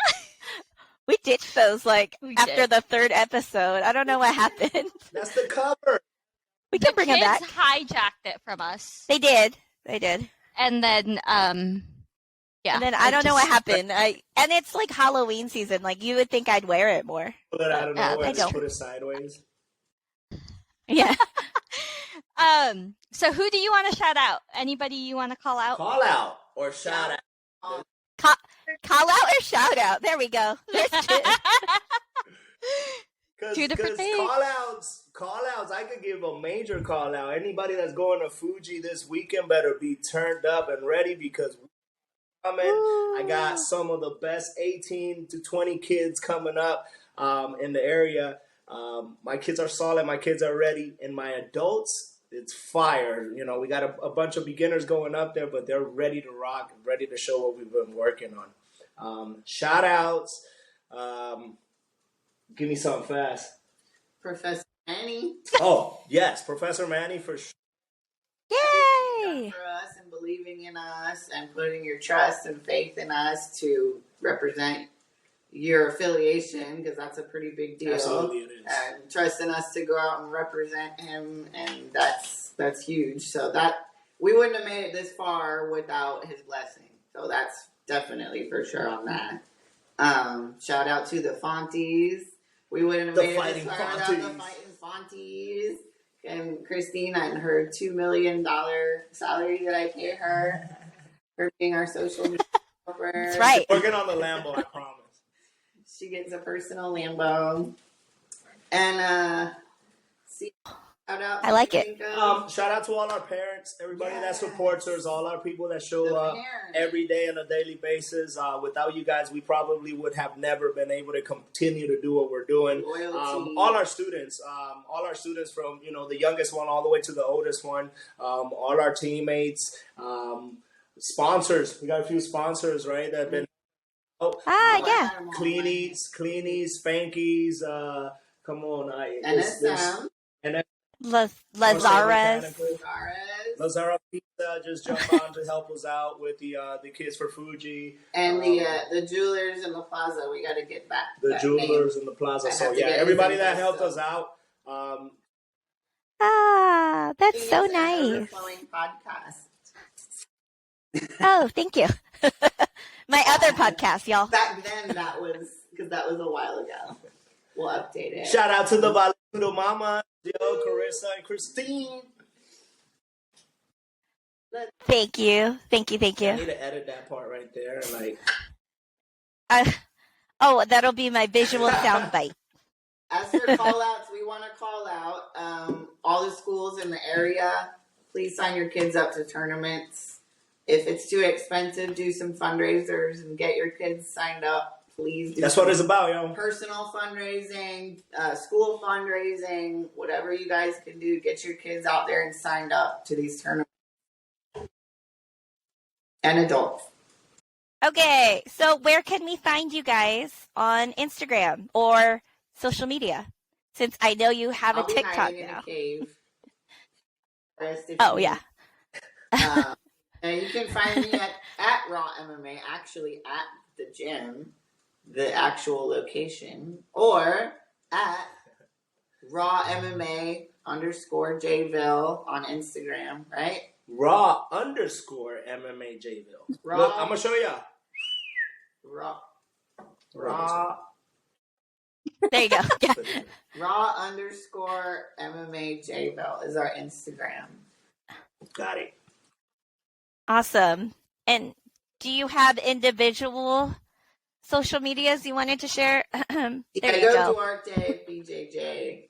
We ditched those after the 3rd episode. I don't know what happened. That's the cover. We can bring them back. The kids hijacked it from us. They did. And then Yeah. And then I don't know what happened. And it's like Halloween season. Like you would think I'd wear it more. Pull it out of nowhere, I just don't. put it sideways. Yeah. So who do you want to shout out? Anybody you want to call out? Call out or shout out. Call out or shout out. There we go. Two different things. Call outs, I could give a major call out. Anybody that's going to Fuji this weekend better be turned up and ready because we're coming. I got some of the best 18 to 20 kids coming up in the area. My kids are solid, my kids are ready, and my adults, it's fire. You know, we got a bunch of beginners going up there, but they're ready to rock, ready to show what we've been working on. Shout outs. Give me something fast. Professor Manny. Oh, yes, Professor Manny for sure. Yay! For us and believing in us and putting your trust and faith in us to represent your affiliation, because that's a pretty big deal. Absolutely it is. And trusting us to go out and represent him, and that's huge. So that we wouldn't have made it this far without his blessing. So that's definitely for sure on that. Shout out to the Fonties. We wouldn't have made it this far without the Fighting Fonties. And Kristine and her $2 million salary that I pay her for being our social media helper. That's right. Working on the Lambo, I promise. She gets a personal Lambo. And shout out. I like it. Shout out to all our parents, everybody that supports us, all our people that show up every day on a daily basis. Without you guys, we probably would have never been able to continue to do what we're doing. All our students from the youngest one all the way to the oldest one, all our teammates, sponsors. We got a few sponsors, right? That have been yeah. Cleanies, Spankies. Come on, NSM. Lazarus. Lazara Pizza just jumped on to help us out with the kids for Fuji. And the jewelers in the plaza, we got to get back. The jewelers in the plaza. So yeah, everybody that helped us out. That's so nice. Podcast. Oh, thank you. My other podcast, y'all. Back then, that was a while ago. We'll update it. Shout out to the Vale Tudo Mama, Carissa, and Kristine. Thank you. I need to edit that part right there. That'll be my visual soundbite. As for call outs, we want to call out all the schools in the area. Please sign your kids up to tournaments. If it's too expensive, do some fundraisers and get your kids signed up. Please do. That's what it's about, yo. Personal fundraising, school fundraising, whatever you guys can do, get your kids out there and signed up to these tournaments. And adults. Okay, so where can we find you guys on Instagram or social media? Since I know you have a TikTok in now. A cave. Oh, yeah. And you can find me at RAW MMA, actually at the gym, the actual location, or at RAW MMA _ Jville on Instagram, right? RAW _ MMA Jville. Look, I'm gonna show y'all. Raw. There you go. Yeah. RAW _ MMA Jville is our Instagram. Got it. Awesome. And do you have individual social medias you wanted to share? There you go. Duarte BJJ.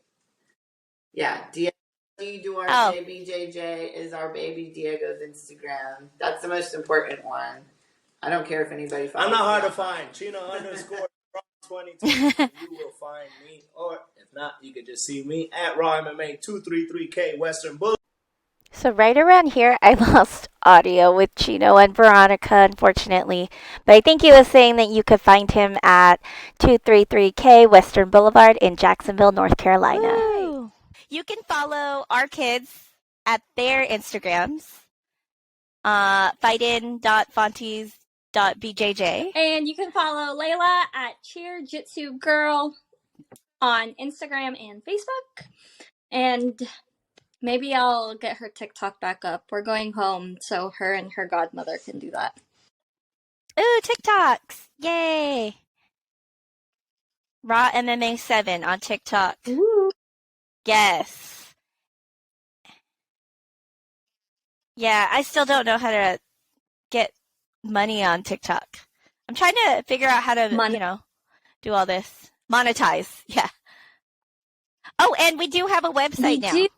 Yeah, Duarte BJJ is our baby Diego's Instagram. That's the most important one. I don't care if anybody follows. I'm not hard to find. Chino _ 2020. You will find me, or if not, you can just see me at RAW MMA 233K Western Boulevard. So right around here, I lost audio with Chino and Veronica, unfortunately. But I think he was saying that you could find him at 233K Western Boulevard in Jacksonville, North Carolina. Woo! You can follow our kids at their Instagrams, fightin.fonties.bjj. And you can follow Layla at Jiu-Jitsu Girl on Instagram and Facebook. And maybe I'll get her TikTok back up. We're going home so her and her godmother can do that. Ooh, TikToks. Yay. RAW MMA 7 on TikTok. Ooh. Yes. Yeah, I still don't know how to get money on TikTok. I'm trying to figure out how to, do all this. Monetize. Yeah. Oh, and we do have a website We now. do.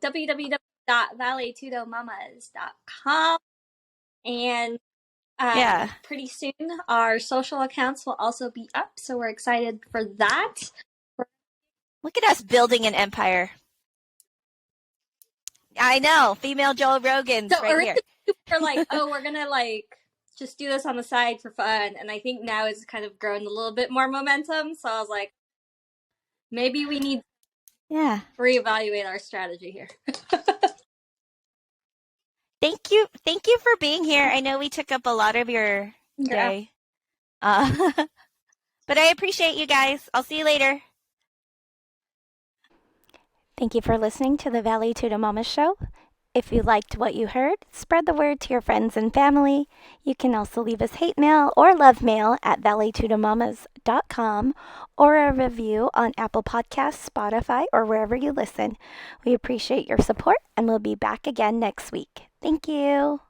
www.valetudomamas.com. And Yeah. pretty soon our social accounts will also be up, so we're excited for that. Look at us building an empire. I know. Female Joe Rogan's So right here. we're like, oh, we're gonna just do this on the side for fun. And I think now it's kind of grown a little bit more momentum. So I was like, maybe we need to reevaluate our strategy here. Thank you for being here. I know we took up a lot of your day. But I appreciate you guys. I'll see you later. Thank you for listening to the Vale Tudo Mama Show. If you liked what you heard, spread the word to your friends and family. You can also leave us hate mail or love mail at valetudomamas.com or a review on Apple Podcasts, Spotify, or wherever you listen. We appreciate your support, and we'll be back again next week. Thank you.